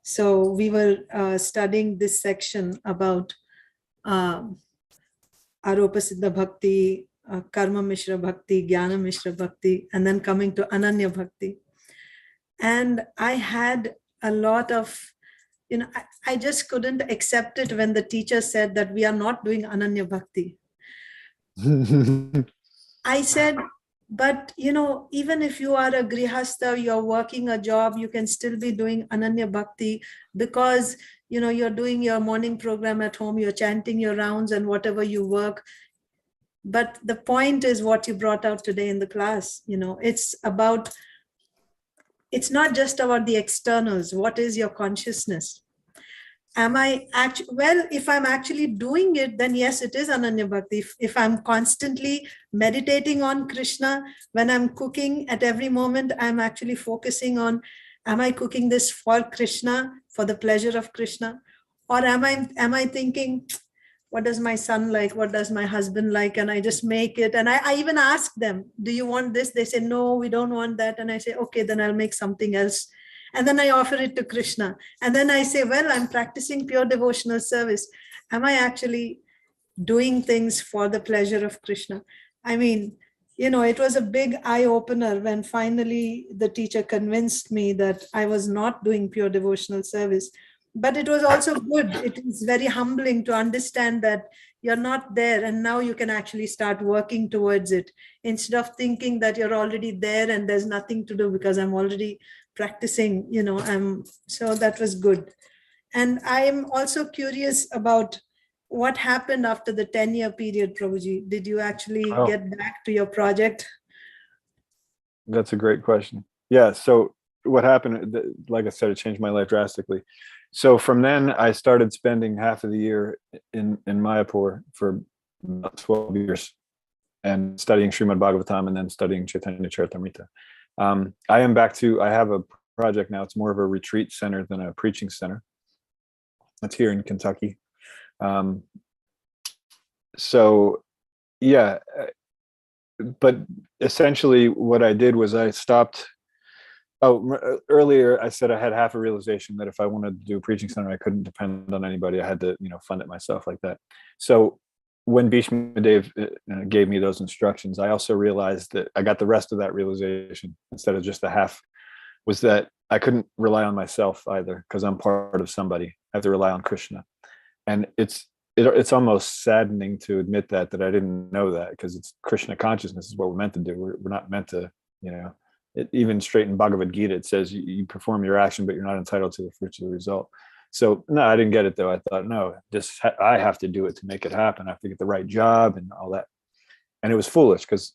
So we were studying this section about Aropa Siddha Bhakti, Karma Mishra Bhakti, Jnana Mishra Bhakti, and then coming to Ananya Bhakti. And I had a lot of, I just couldn't accept it when the teacher said that we are not doing Ananya Bhakti. I said, but even if you are a grihastha, you're working a job, you can still be doing Ananya Bhakti, because you're doing your morning program at home, you're chanting your rounds and whatever you work. But the point is what you brought out today in the class. It's not just about the externals. What is your consciousness? If I'm actually doing it, then yes, it is Ananya Bhakti. If I'm constantly meditating on Krishna, when I'm cooking at every moment, I'm actually focusing on, am I cooking this for Krishna, for the pleasure of Krishna? Or am I thinking, what does my son like? What does my husband like? And I just make it. And I even ask them, do you want this? They say, no, we don't want that. And I say, okay, then I'll make something else. And then I offer it to Krishna. And then I say, well, I'm practicing pure devotional service. Am I actually doing things for the pleasure of Krishna? I mean, it was a big eye opener when finally the teacher convinced me that I was not doing pure devotional service. But it was also good. It is very humbling to understand that you're not there, and now you can actually start working towards it, instead of thinking that you're already there and there's nothing to do because I'm already practicing, so that was good. And I am also curious about what happened after the 10-year period, Prabhuji. Did you actually get back to your project?
That's a great question. Yeah, so what happened, like I said, it changed my life drastically. So from then I started spending half of the year in Mayapur for about 12 years and studying Srimad Bhagavatam and then studying Chaitanya Charitamrita. I have a project now. It's more of a retreat center than a preaching center. It's here in Kentucky. So yeah, but essentially what I did was I stopped. Earlier I said I had half a realization that if I wanted to do a preaching center, I couldn't depend on anybody. I had to, fund it myself like that. So when Bhishma Dev gave me those instructions, I also realized that I got the rest of that realization instead of just the half, was that I couldn't rely on myself either, because I'm part of somebody. I have to rely on Krishna. And it's almost saddening to admit that I didn't know that, because it's Krishna consciousness is what we're meant to do. We're not meant to, even straight in Bhagavad Gita, it says you perform your action, but you're not entitled to the fruits of the result. So no, I didn't get it though. I thought, no, I have to do it to make it happen. I have to get the right job and all that. And it was foolish, because,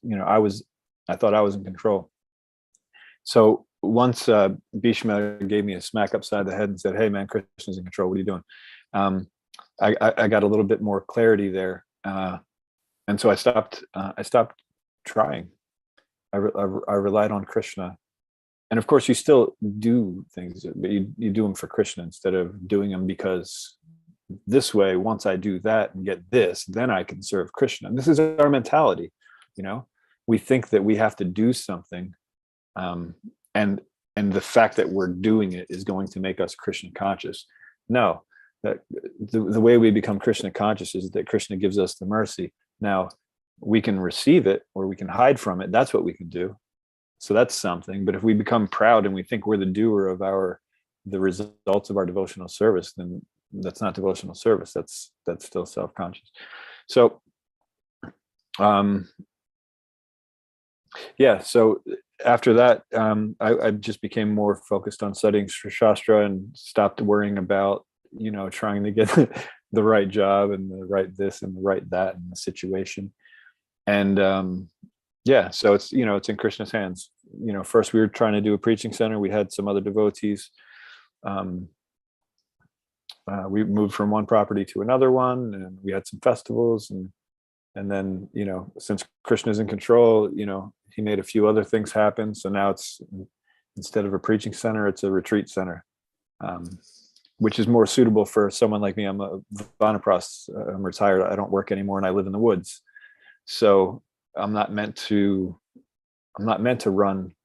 I thought I was in control. So once Bhishma gave me a smack upside the head and said, hey man, Krishna's in control. What are you doing? I got a little bit more clarity there. And so I stopped trying. I relied on Krishna and of course you still do things, but you do them for Krishna instead of doing them because this way, once I do that and get this, then I can serve Krishna. And this is our mentality. We think that we have to do something, and the fact that we're doing it is going to make us Krishna conscious. No, that the way we become Krishna conscious is that Krishna gives us the mercy. Now we can receive it or we can hide from it. That's what we can do. So that's something. But if we become proud and we think we're the doer of the results of our devotional service, then that's not devotional service. That's still self-conscious. So so after that, I just became more focused on studying Shastra and stopped worrying about, trying to get the right job and the right this and the right that in the situation. And so it's, it's in Krishna's hands. First we were trying to do a preaching center. We had some other devotees. We moved from one property to another one, and we had some festivals, and then, since Krishna's in control, he made a few other things happen. So now it's, instead of a preaching center, it's a retreat center, which is more suitable for someone like me. I'm a Vanapras. I'm retired. I don't work anymore, and I live in the woods. So I'm not meant to run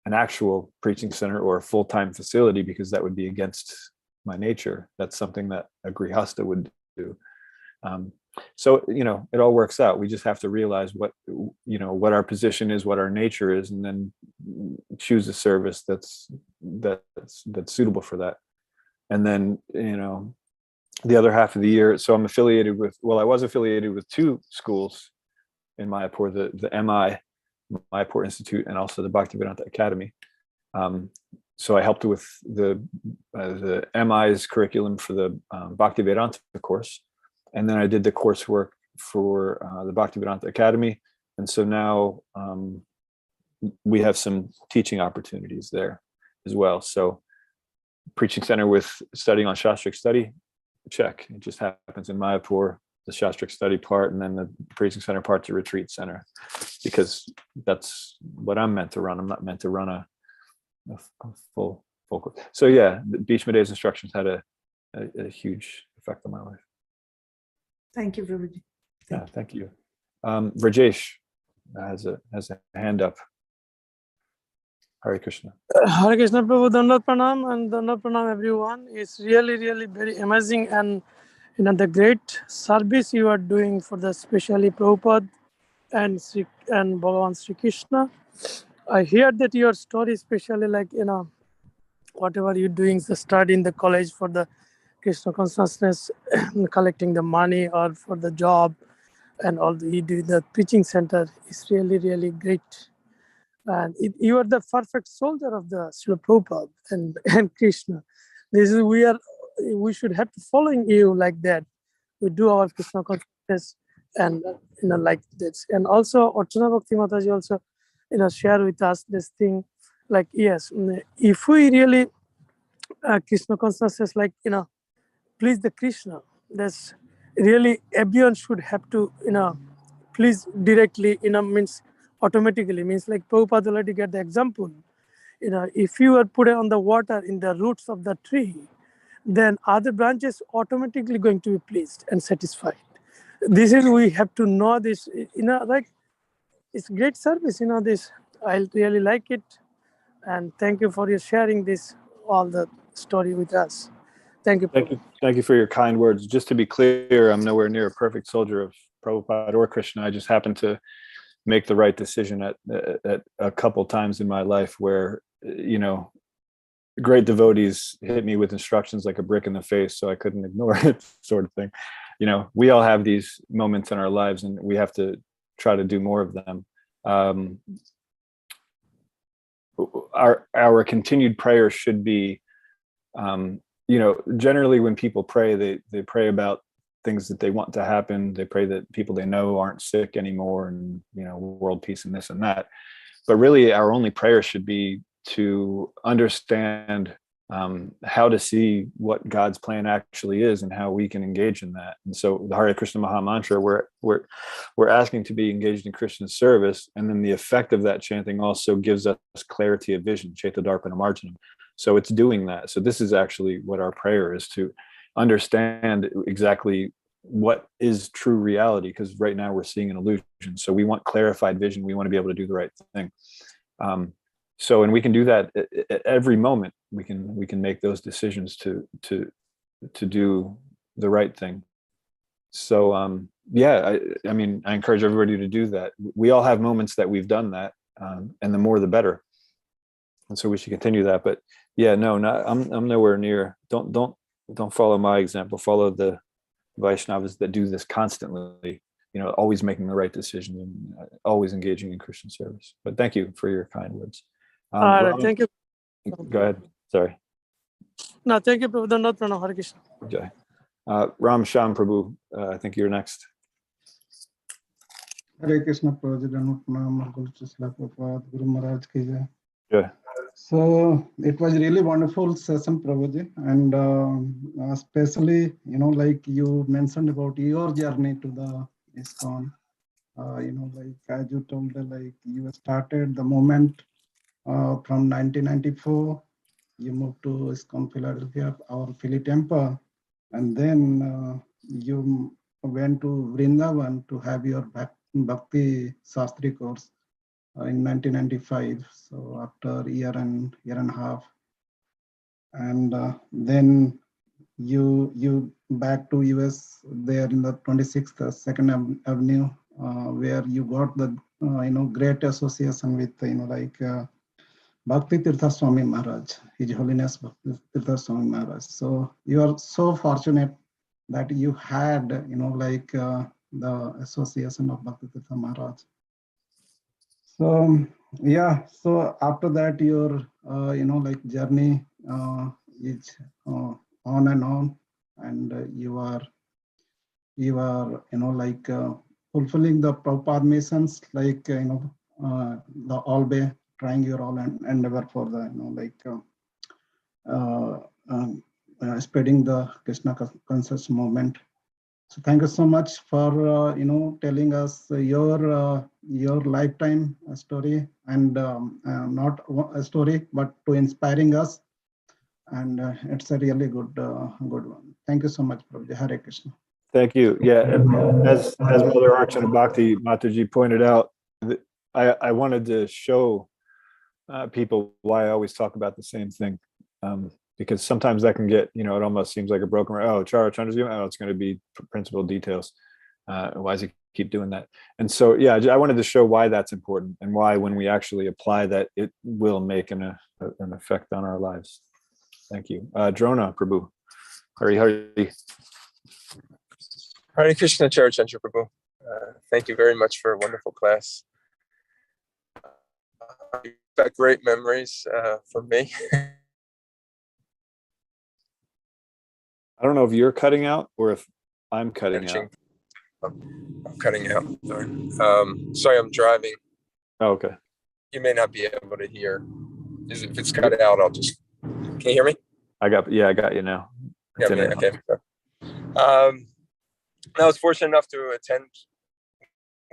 an actual preaching center or a full-time facility, because that would be against my nature. That's something that a grihasta would do. So it all works out. We just have to realize what our position is, what our nature is, and then choose a service that's suitable for that. And then the other half of the year, so I was affiliated with two schools in Mayapur, the MI Mayapur Institute, and also the Bhaktivedanta Academy. So I helped with the MI's curriculum for the Bhaktivedanta course. And then I did the coursework for the Bhaktivedanta Academy. And so now we have some teaching opportunities there as well. So preaching center with studying on Shastric study, check. It just happens in Mayapur, the Shastric study part, and then the preaching center part's a retreat center, because that's what I'm meant to run. I'm not meant to run a full course. So yeah, the Bhishma De's instructions had a huge effect on my life.
Thank you, Prabhuji.
Thank you. Rajesh has a hand up. Hare Krishna.
Hare Krishna, Prabhu. Dandavat Pranam, and Dandavat Pranam, everyone. It's really, really very amazing, and the great service you are doing for the especially Prabhupada and Bhagavan Sri Krishna. I hear that your story, especially whatever you're doing, the study in the college for the Krishna consciousness, collecting the money or for the job, and all you do the preaching center is really, really great. And you are the perfect soldier of the Srila Prabhupada and Krishna. We should have to following you like that. We do our Krishna consciousness and like this. And also Archana Bhakti Mataji also share with us this thing, like, yes, if we really Krishna consciousness, please the Krishna, that's really everyone should have to please directly, means automatically, means like Prabhupada already get the example. If you are put on the water in the roots of the tree, then other branches automatically going to be pleased and satisfied. This is, we have to know this, it's great service, this. I really like it. And thank you for your sharing this, all the story with us. Thank you.
Thank you for your kind words. Just to be clear, I'm nowhere near a perfect soldier of Prabhupada or Krishna. I just happened to make the right decision at a couple times in my life where, great devotees hit me with instructions like a brick in the face, so I couldn't ignore it, sort of thing. We all have these moments in our lives, and we have to try to do more of them. Our continued prayer should be, generally when people pray, they pray about things that they want to happen. They pray that people they know aren't sick anymore, and world peace and this and that. But really, our only prayer should be to understand how to see what God's plan actually is and how we can engage in that. And so the Hare Krishna Maha Mantra, we're asking to be engaged in Krishna's service, and then the effect of that chanting also gives us clarity of vision, Cetadarpana Marjanam. So it's doing that. So this is actually what our prayer is, to understand exactly what is true reality, because right now we're seeing an illusion. So we want clarified vision. We want to be able to do the right thing. So, and we can do that at every moment. We can make those decisions to do the right thing. So, yeah, I mean, I encourage everybody to do that. We all have moments that we've done that, and the more the better. And so we should continue that. But yeah, no, I'm nowhere near. Don't follow my example. Follow the Vaishnavas that do this constantly. Always making the right decision and always engaging in Christian service. But thank you for your kind words.
Thank you.
Go ahead. Sorry.
No, thank you, Prabhu. Dandavat Pranam. Hare Krishna.
Okay. Ram Sham Prabhu, I think you're next.
Hare Krishna, Prabhuji, Dandavat Pranam, Guru Srila Prabhupada, Guru Maharaj ki jai.
Yeah.
So it was really wonderful session, Prabhuji, and especially, like you mentioned about your journey to the ISKCON. Like as you told, like you started the moment from 1994. You moved to ISKCON Philadelphia, our Philly temple, and then you went to Vrindavan to have your Bhakti Shastri course in 1995. So after a year and a half, and then you back to US there in the 26th Second Avenue, where you got the great association with Bhakti Tirtha Swami Maharaj, His Holiness Bhakti Tirtha Swami Maharaj. So you are so fortunate that you had the association of Bhakti Tirtha Maharaj. So yeah, so after that your journey is on and on, and you are fulfilling the Prabhupada missions, the all way, trying your all and endeavor for the spreading the Krishna conscious movement. So thank you so much for telling us your lifetime story, and not a story but to inspiring us, and it's a really good one. Thank you so much, Prabhuji. Hare Krishna.
Thank you. Yeah, as Mother Archana Bhakti Mataji pointed out, I wanted to show people why I always talk about the same thing, because sometimes that can get, it almost seems like a broken record. Oh, Chandra's doing, it's going to be principal details. Why does he keep doing that? And so, yeah, I wanted to show why that's important, and why when we actually apply that, it will make an effect on our lives. Thank you. Drona Prabhu. Hare.
Hare Krishna, Charachandra Prabhu. Thank you very much for a wonderful class. You've got great memories from me.
I don't know if you're cutting out or if I'm cutting out.
I'm cutting out. Sorry, I'm driving.
Oh, okay.
You may not be able to hear. If it's cut out, I'll just. Can you hear me?
I got you now.
Yeah, okay. I was fortunate enough to attend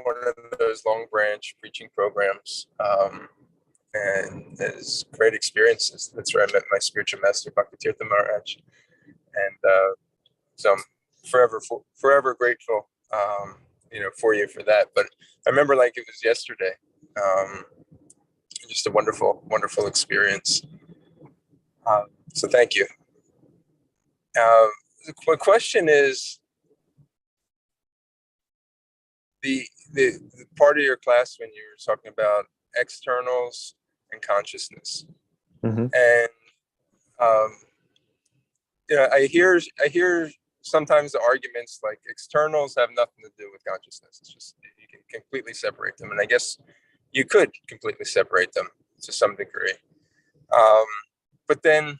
one of those Long Branch preaching programs, and it's great experiences. That's where I met my spiritual master, Bhakti Tirtha Maharaj, and so I'm forever grateful, for you for that. But I remember like it was yesterday. Just a wonderful experience. So thank you. The question is, the part of your class when you were talking about externals and consciousness, and I hear sometimes the arguments like externals have nothing to do with consciousness. It's just you can completely separate them, and I guess you could completely separate them to some degree. But then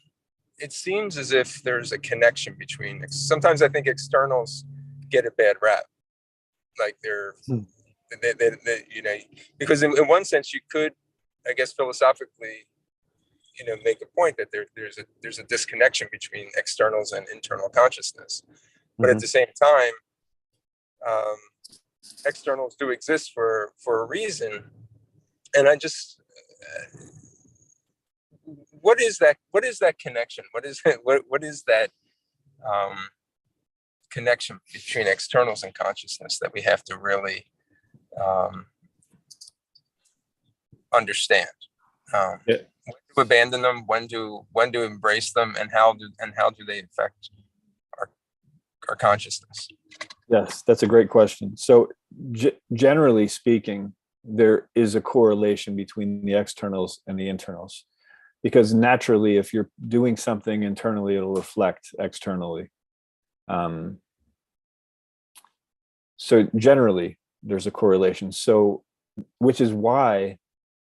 it seems as if there's a connection between. Sometimes I think externals get a bad rap. Like they're because in one sense you could, I guess philosophically, make a point that there's a disconnection between externals and internal consciousness. But at the same time, externals do exist for a reason. And I just, what is that connection? What is that connection between externals and consciousness that we have to really understand? When to abandon them, when to embrace them, and how do they affect our consciousness?
Yes, that's a great question. So generally speaking, there is a correlation between the externals and the internals, because naturally, if you're doing something internally, it'll reflect externally. So generally, there's a correlation. So, which is why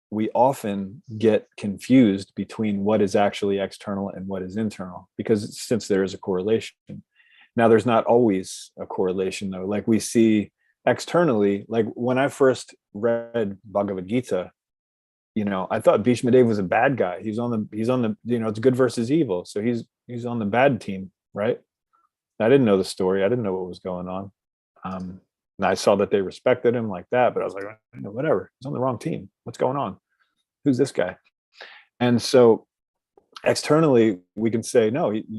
we often get confused between what is actually external and what is internal, because since there is a correlation. Now, there's not always a correlation, though. Like we see externally, like when I first read Bhagavad Gita, I thought Bhishma Dev was a bad guy. He's on the, it's good versus evil. So he's on the bad team, right? I didn't know the story. I didn't know what was going on. And I saw that they respected him like that, but I was like, whatever. He's on the wrong team. What's going on? Who's this guy? And so externally, we can say, no, he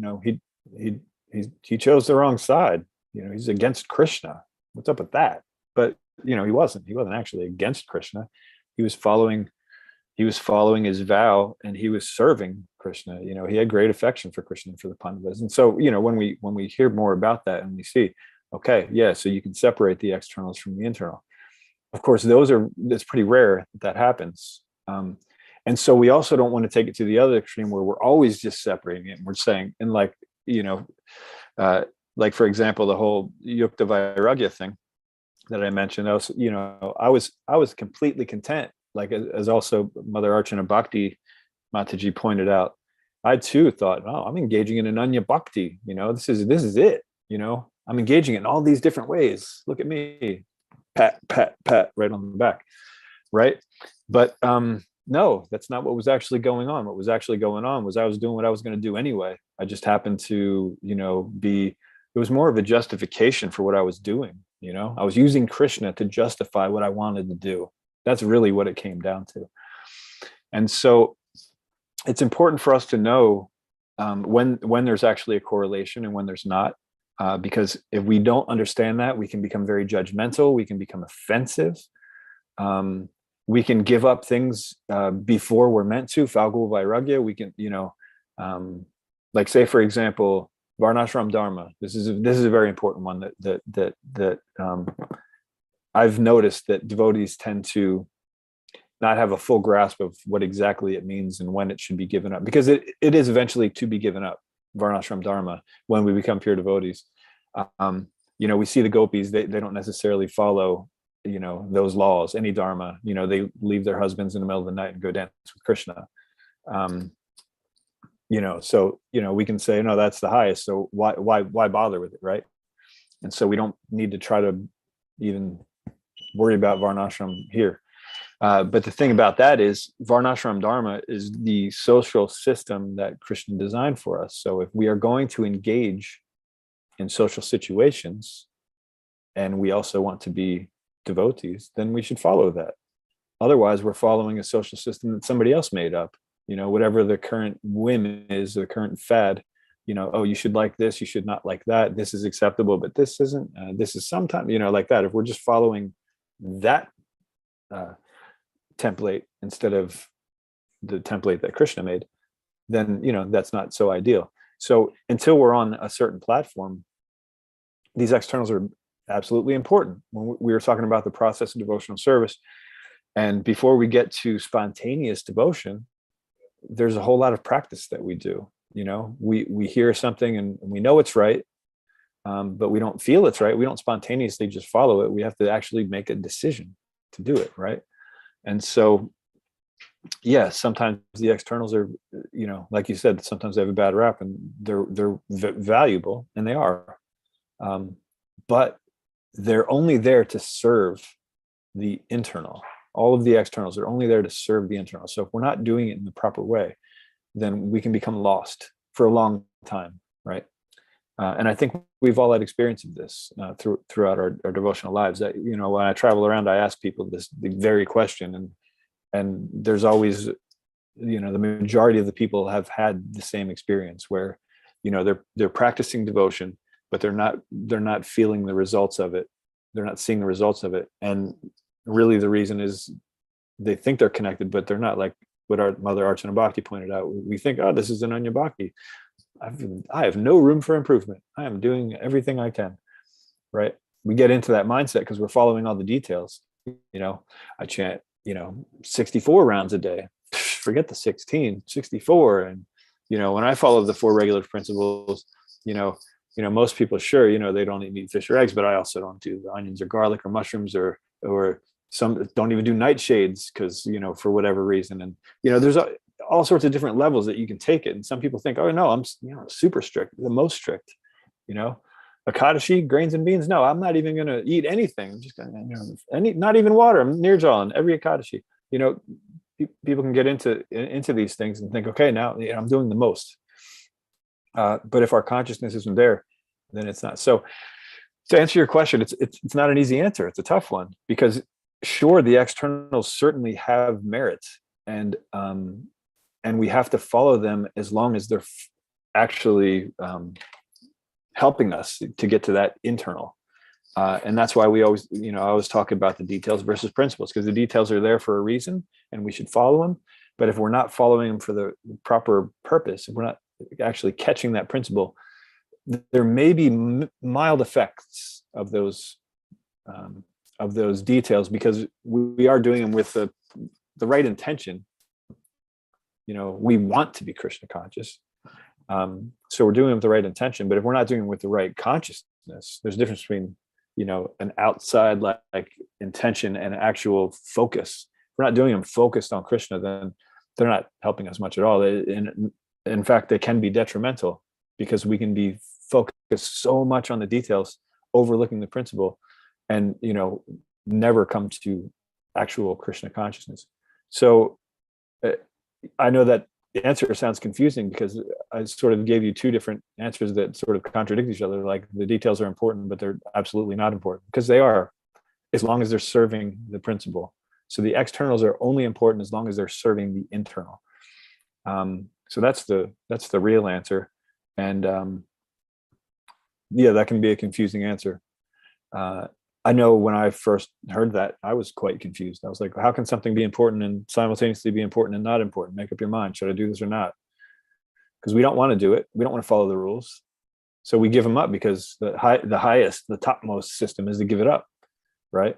chose the wrong side. He's against Krishna. What's up with that? But he wasn't actually against Krishna. He was following his vow, and he was serving Krishna. He had great affection for Krishna and for the Pandavas. And so when we hear more about that and we see, okay, yeah, so you can separate the externals from the internal. Of course, it's pretty rare that happens. And so we also don't want to take it to the other extreme where we're always just separating it. And we're saying, and like for example, the whole Yukta Vairagya thing that I mentioned, I was completely content. Like as also Mother Archana Bhakti Mataji pointed out, I too thought, oh, I'm engaging in Ananya Bhakti. This is it. I'm engaging in all these different ways. Look at me, pat, pat, pat, right on the back, right? But no, that's not what was actually going on. What was actually going on was I was doing what I was going to do anyway. I just happened to, it was more of a justification for what I was doing. I was using Krishna to justify what I wanted to do. That's really what it came down to. And so it's important for us to know when there's actually a correlation and when there's not, because if we don't understand that, we can become very judgmental. We can become offensive. We can give up things before we're meant to. Falgul Vairagya. We can, like say for example, Varnashram Dharma. This is a very important one that I've noticed that devotees tend to not have a full grasp of what exactly it means and when it should be given up, because it is eventually to be given up, Varnashram Dharma, when we become pure devotees. We see the gopis, they don't necessarily follow, those laws, any dharma. They leave their husbands in the middle of the night and go dance with Krishna. So, we can say, no, that's the highest. So why bother with it, right? And so we don't need to try to even worry about Varnashram here. But the thing about that is Varnashram Dharma is the social system that Krishna designed for us. So if we are going to engage in social situations and we also want to be devotees, then we should follow that. Otherwise, we're following a social system that somebody else made up. Whatever the current whim is, the current fad, oh, you should like this, you should not like that. This is acceptable, but this isn't. This is sometimes, like that. If we're just following that template instead of the template that Krishna made, then that's not so ideal. So until we're on a certain platform, these externals are absolutely important. When we were talking about the process of devotional service, and before we get to spontaneous devotion, there's a whole lot of practice that we do. We hear something and we know it's right, but we don't feel it's right. We don't spontaneously just follow it. We have to actually make a decision to do it, right? And so, yeah, sometimes the externals are, like you said, sometimes they have a bad rap, and they're valuable, and they are, but they're only there to serve the internal. All of the externals are only there to serve the internal. So if we're not doing it in the proper way, then we can become lost for a long time, right? And I think we've all had experience of this throughout our devotional lives. That, you know, when I travel around, I ask people the very question, and there's always, you know, the majority of the people have had the same experience where, you know, they're practicing devotion, but they're not feeling the results of it. They're not seeing the results of it, and really the reason is they think they're connected, but they're not. Like what our Mother Archana Bhakti pointed out, we think, oh, this is an Anya Bhakti. I have no room for improvement. I am doing everything I can, right? We get into that mindset because we're following all the details. You know, I chant, you know, 64 rounds a day. Forget the 16, 64. And, you know, when I follow the 4 regulative principles, you know, most people, sure, you know, they don't eat fish or eggs, but I also don't do onions or garlic or mushrooms or some don't even do nightshades because, you know, for whatever reason. And, you know, there's all sorts of different levels that you can take it. And some people think, oh no, I'm, you know, super strict, the most strict, you know, Akadashi, grains and beans. No, I'm not even going to eat anything. I'm just going to, you know, not even water. I'm nirjal on every Akadashi. You know, people can get into these things and think, okay, now, you know, I'm doing the most. But if our consciousness isn't there, then it's not. So to answer your question, it's not an easy answer. It's a tough one because sure, the externals certainly have merits, and we have to follow them as long as they're actually helping us to get to that internal. And that's why we always, you know, I always talk about the details versus principles, because the details are there for a reason and we should follow them. But if we're not following them for the proper purpose, if we're not actually catching that principle, there may be mild effects of those details, because we are doing them with the right intention. You know, we want to be Krishna conscious. So we're doing it with the right intention, but if we're not doing it with the right consciousness, there's a difference between, you know, an outside like intention and actual focus. If we're not doing them focused on Krishna, then they're not helping us much at all. In fact, they can be detrimental, because we can be focused so much on the details, overlooking the principle, and, you know, never come to actual Krishna consciousness. So I know that the answer sounds confusing because I sort of gave you 2 different answers that sort of contradict each other. Like the details are important, but they're absolutely not important, because they are, as long as they're serving the principle. So the externals are only important as long as they're serving the internal. So that's the real answer. And yeah, that can be a confusing answer. I know when I first heard that, I was quite confused. I was like, how can something be important and simultaneously be important and not important? Make up your mind. Should I do this or not? Because we don't want to do it. We don't want to follow the rules. So we give them up, because the highest, the topmost system is to give it up, right?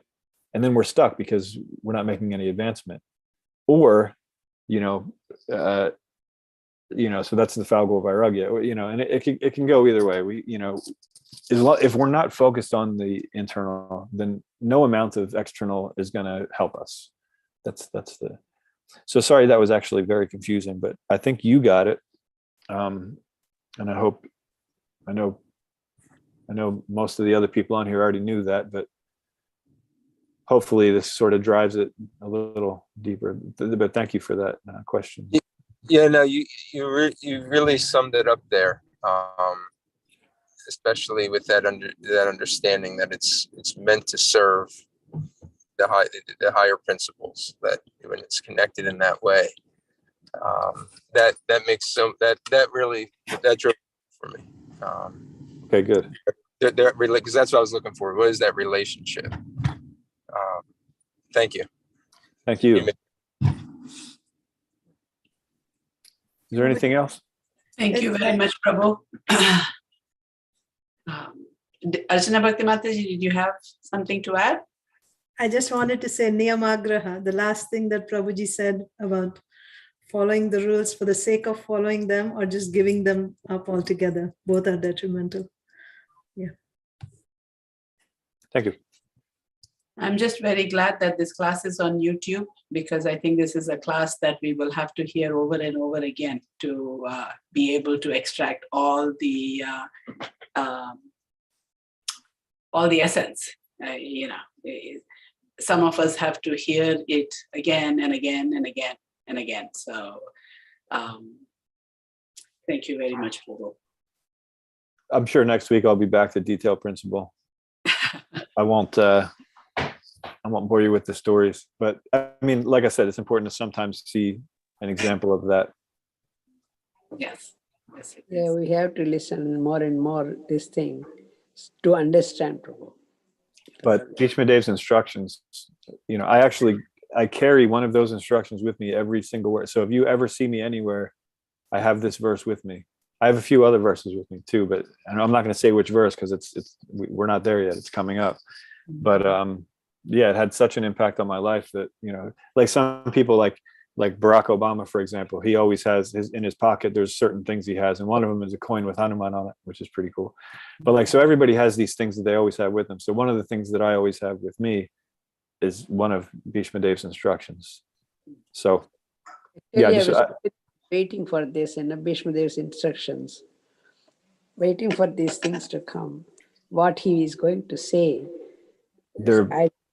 And then we're stuck because we're not making any advancement. Or, you know, so that's the Falgo Vairagya, you know, and it can go either way. We, you know, if we're not focused on the internal, then no amount of external is going to help us. So sorry, that was actually very confusing, but I think you got it. And I know most of the other people on here already knew that, but hopefully this sort of drives it a little deeper. But thank you for that question.
Yeah, no, you really summed it up there. Especially with that understanding that it's meant to serve the higher principles, that when it's connected in that way, that makes that really drove for me.
Okay, good.
Because that's what I was looking for. What is that relationship? Thank you.
Thank you. Is there anything else?
Thank you very much, Prabhu. Archana Bhakti Mataji, did you have something to add?
I just wanted to say Niyamagraha, the last thing that Prabhuji said about following the rules for the sake of following them or just giving them up altogether. Both are detrimental. Yeah.
Thank you.
I'm just very glad that this class is on YouTube, because I think this is a class that we will have to hear over and over again to be able to extract all the essence. You know, some of us have to hear it again and again and again and again. So Thank you very much, Prabhu.
I'm sure next week I'll be back to detail principle. I won't bore you with the stories, but I mean, like I said, it's important to sometimes see an example of that.
Yes. Yes, it
Yeah,
is.
we have to listen more and more this thing to understand, Prabhu.
But Bhishma Dev's instructions, you know, I carry one of those instructions with me every single word. So if you ever see me anywhere, I have this verse with me. I have a few other verses with me too, but and I'm not going to say which verse because we're not there yet. It's coming up. But yeah, it had such an impact on my life that, you know, like some people like Barack Obama, for example, he always has in his pocket, there's certain things he has. And one of them is a coin with Hanuman on it, which is pretty cool. But like, so everybody has these things that they always have with them. So one of the things that I always have with me is one of Bhishma Dev's instructions. So yeah,
Actually, I was waiting for this in Bhishma Dev's instructions, waiting for these things to come, what he is going to say.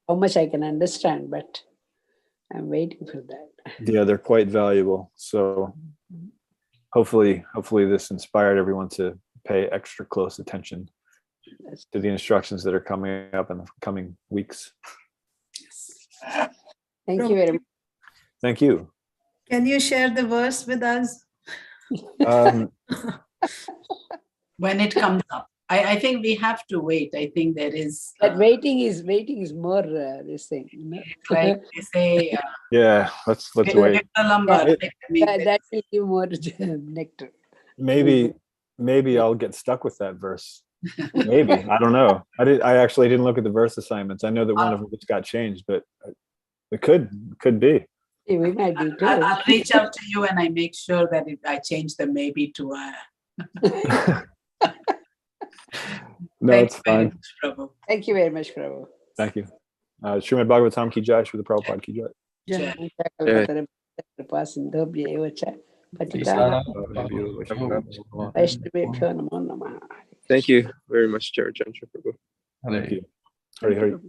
How much I can understand, but I'm waiting for that.
Yeah, they're quite valuable. So hopefully this inspired everyone to pay extra close attention to the instructions that are coming up in the coming weeks.
Thank you very much.
Thank you.
Can you share the verse with us?
When it comes up. I think we have to wait. I think there is.
But waiting is more this thing. You know?
Like they say.
Yeah, let's wait.
That will give more nectar.
Maybe I'll get stuck with that verse. Maybe. I don't know. I actually didn't look at the verse assignments. I know that one of them just got changed, but it could be.
Yeah, we might be too.
I'll reach out to you and I make sure that I change the maybe to
No, it's fine.
Thank you very much, Prabhu.
Thank you. Srimad Bhagavatam ki jai, Srila Prabhupada ki jai.
Thank you very much, Jared Chandra Prabhu.
Thank you. Hare Hare.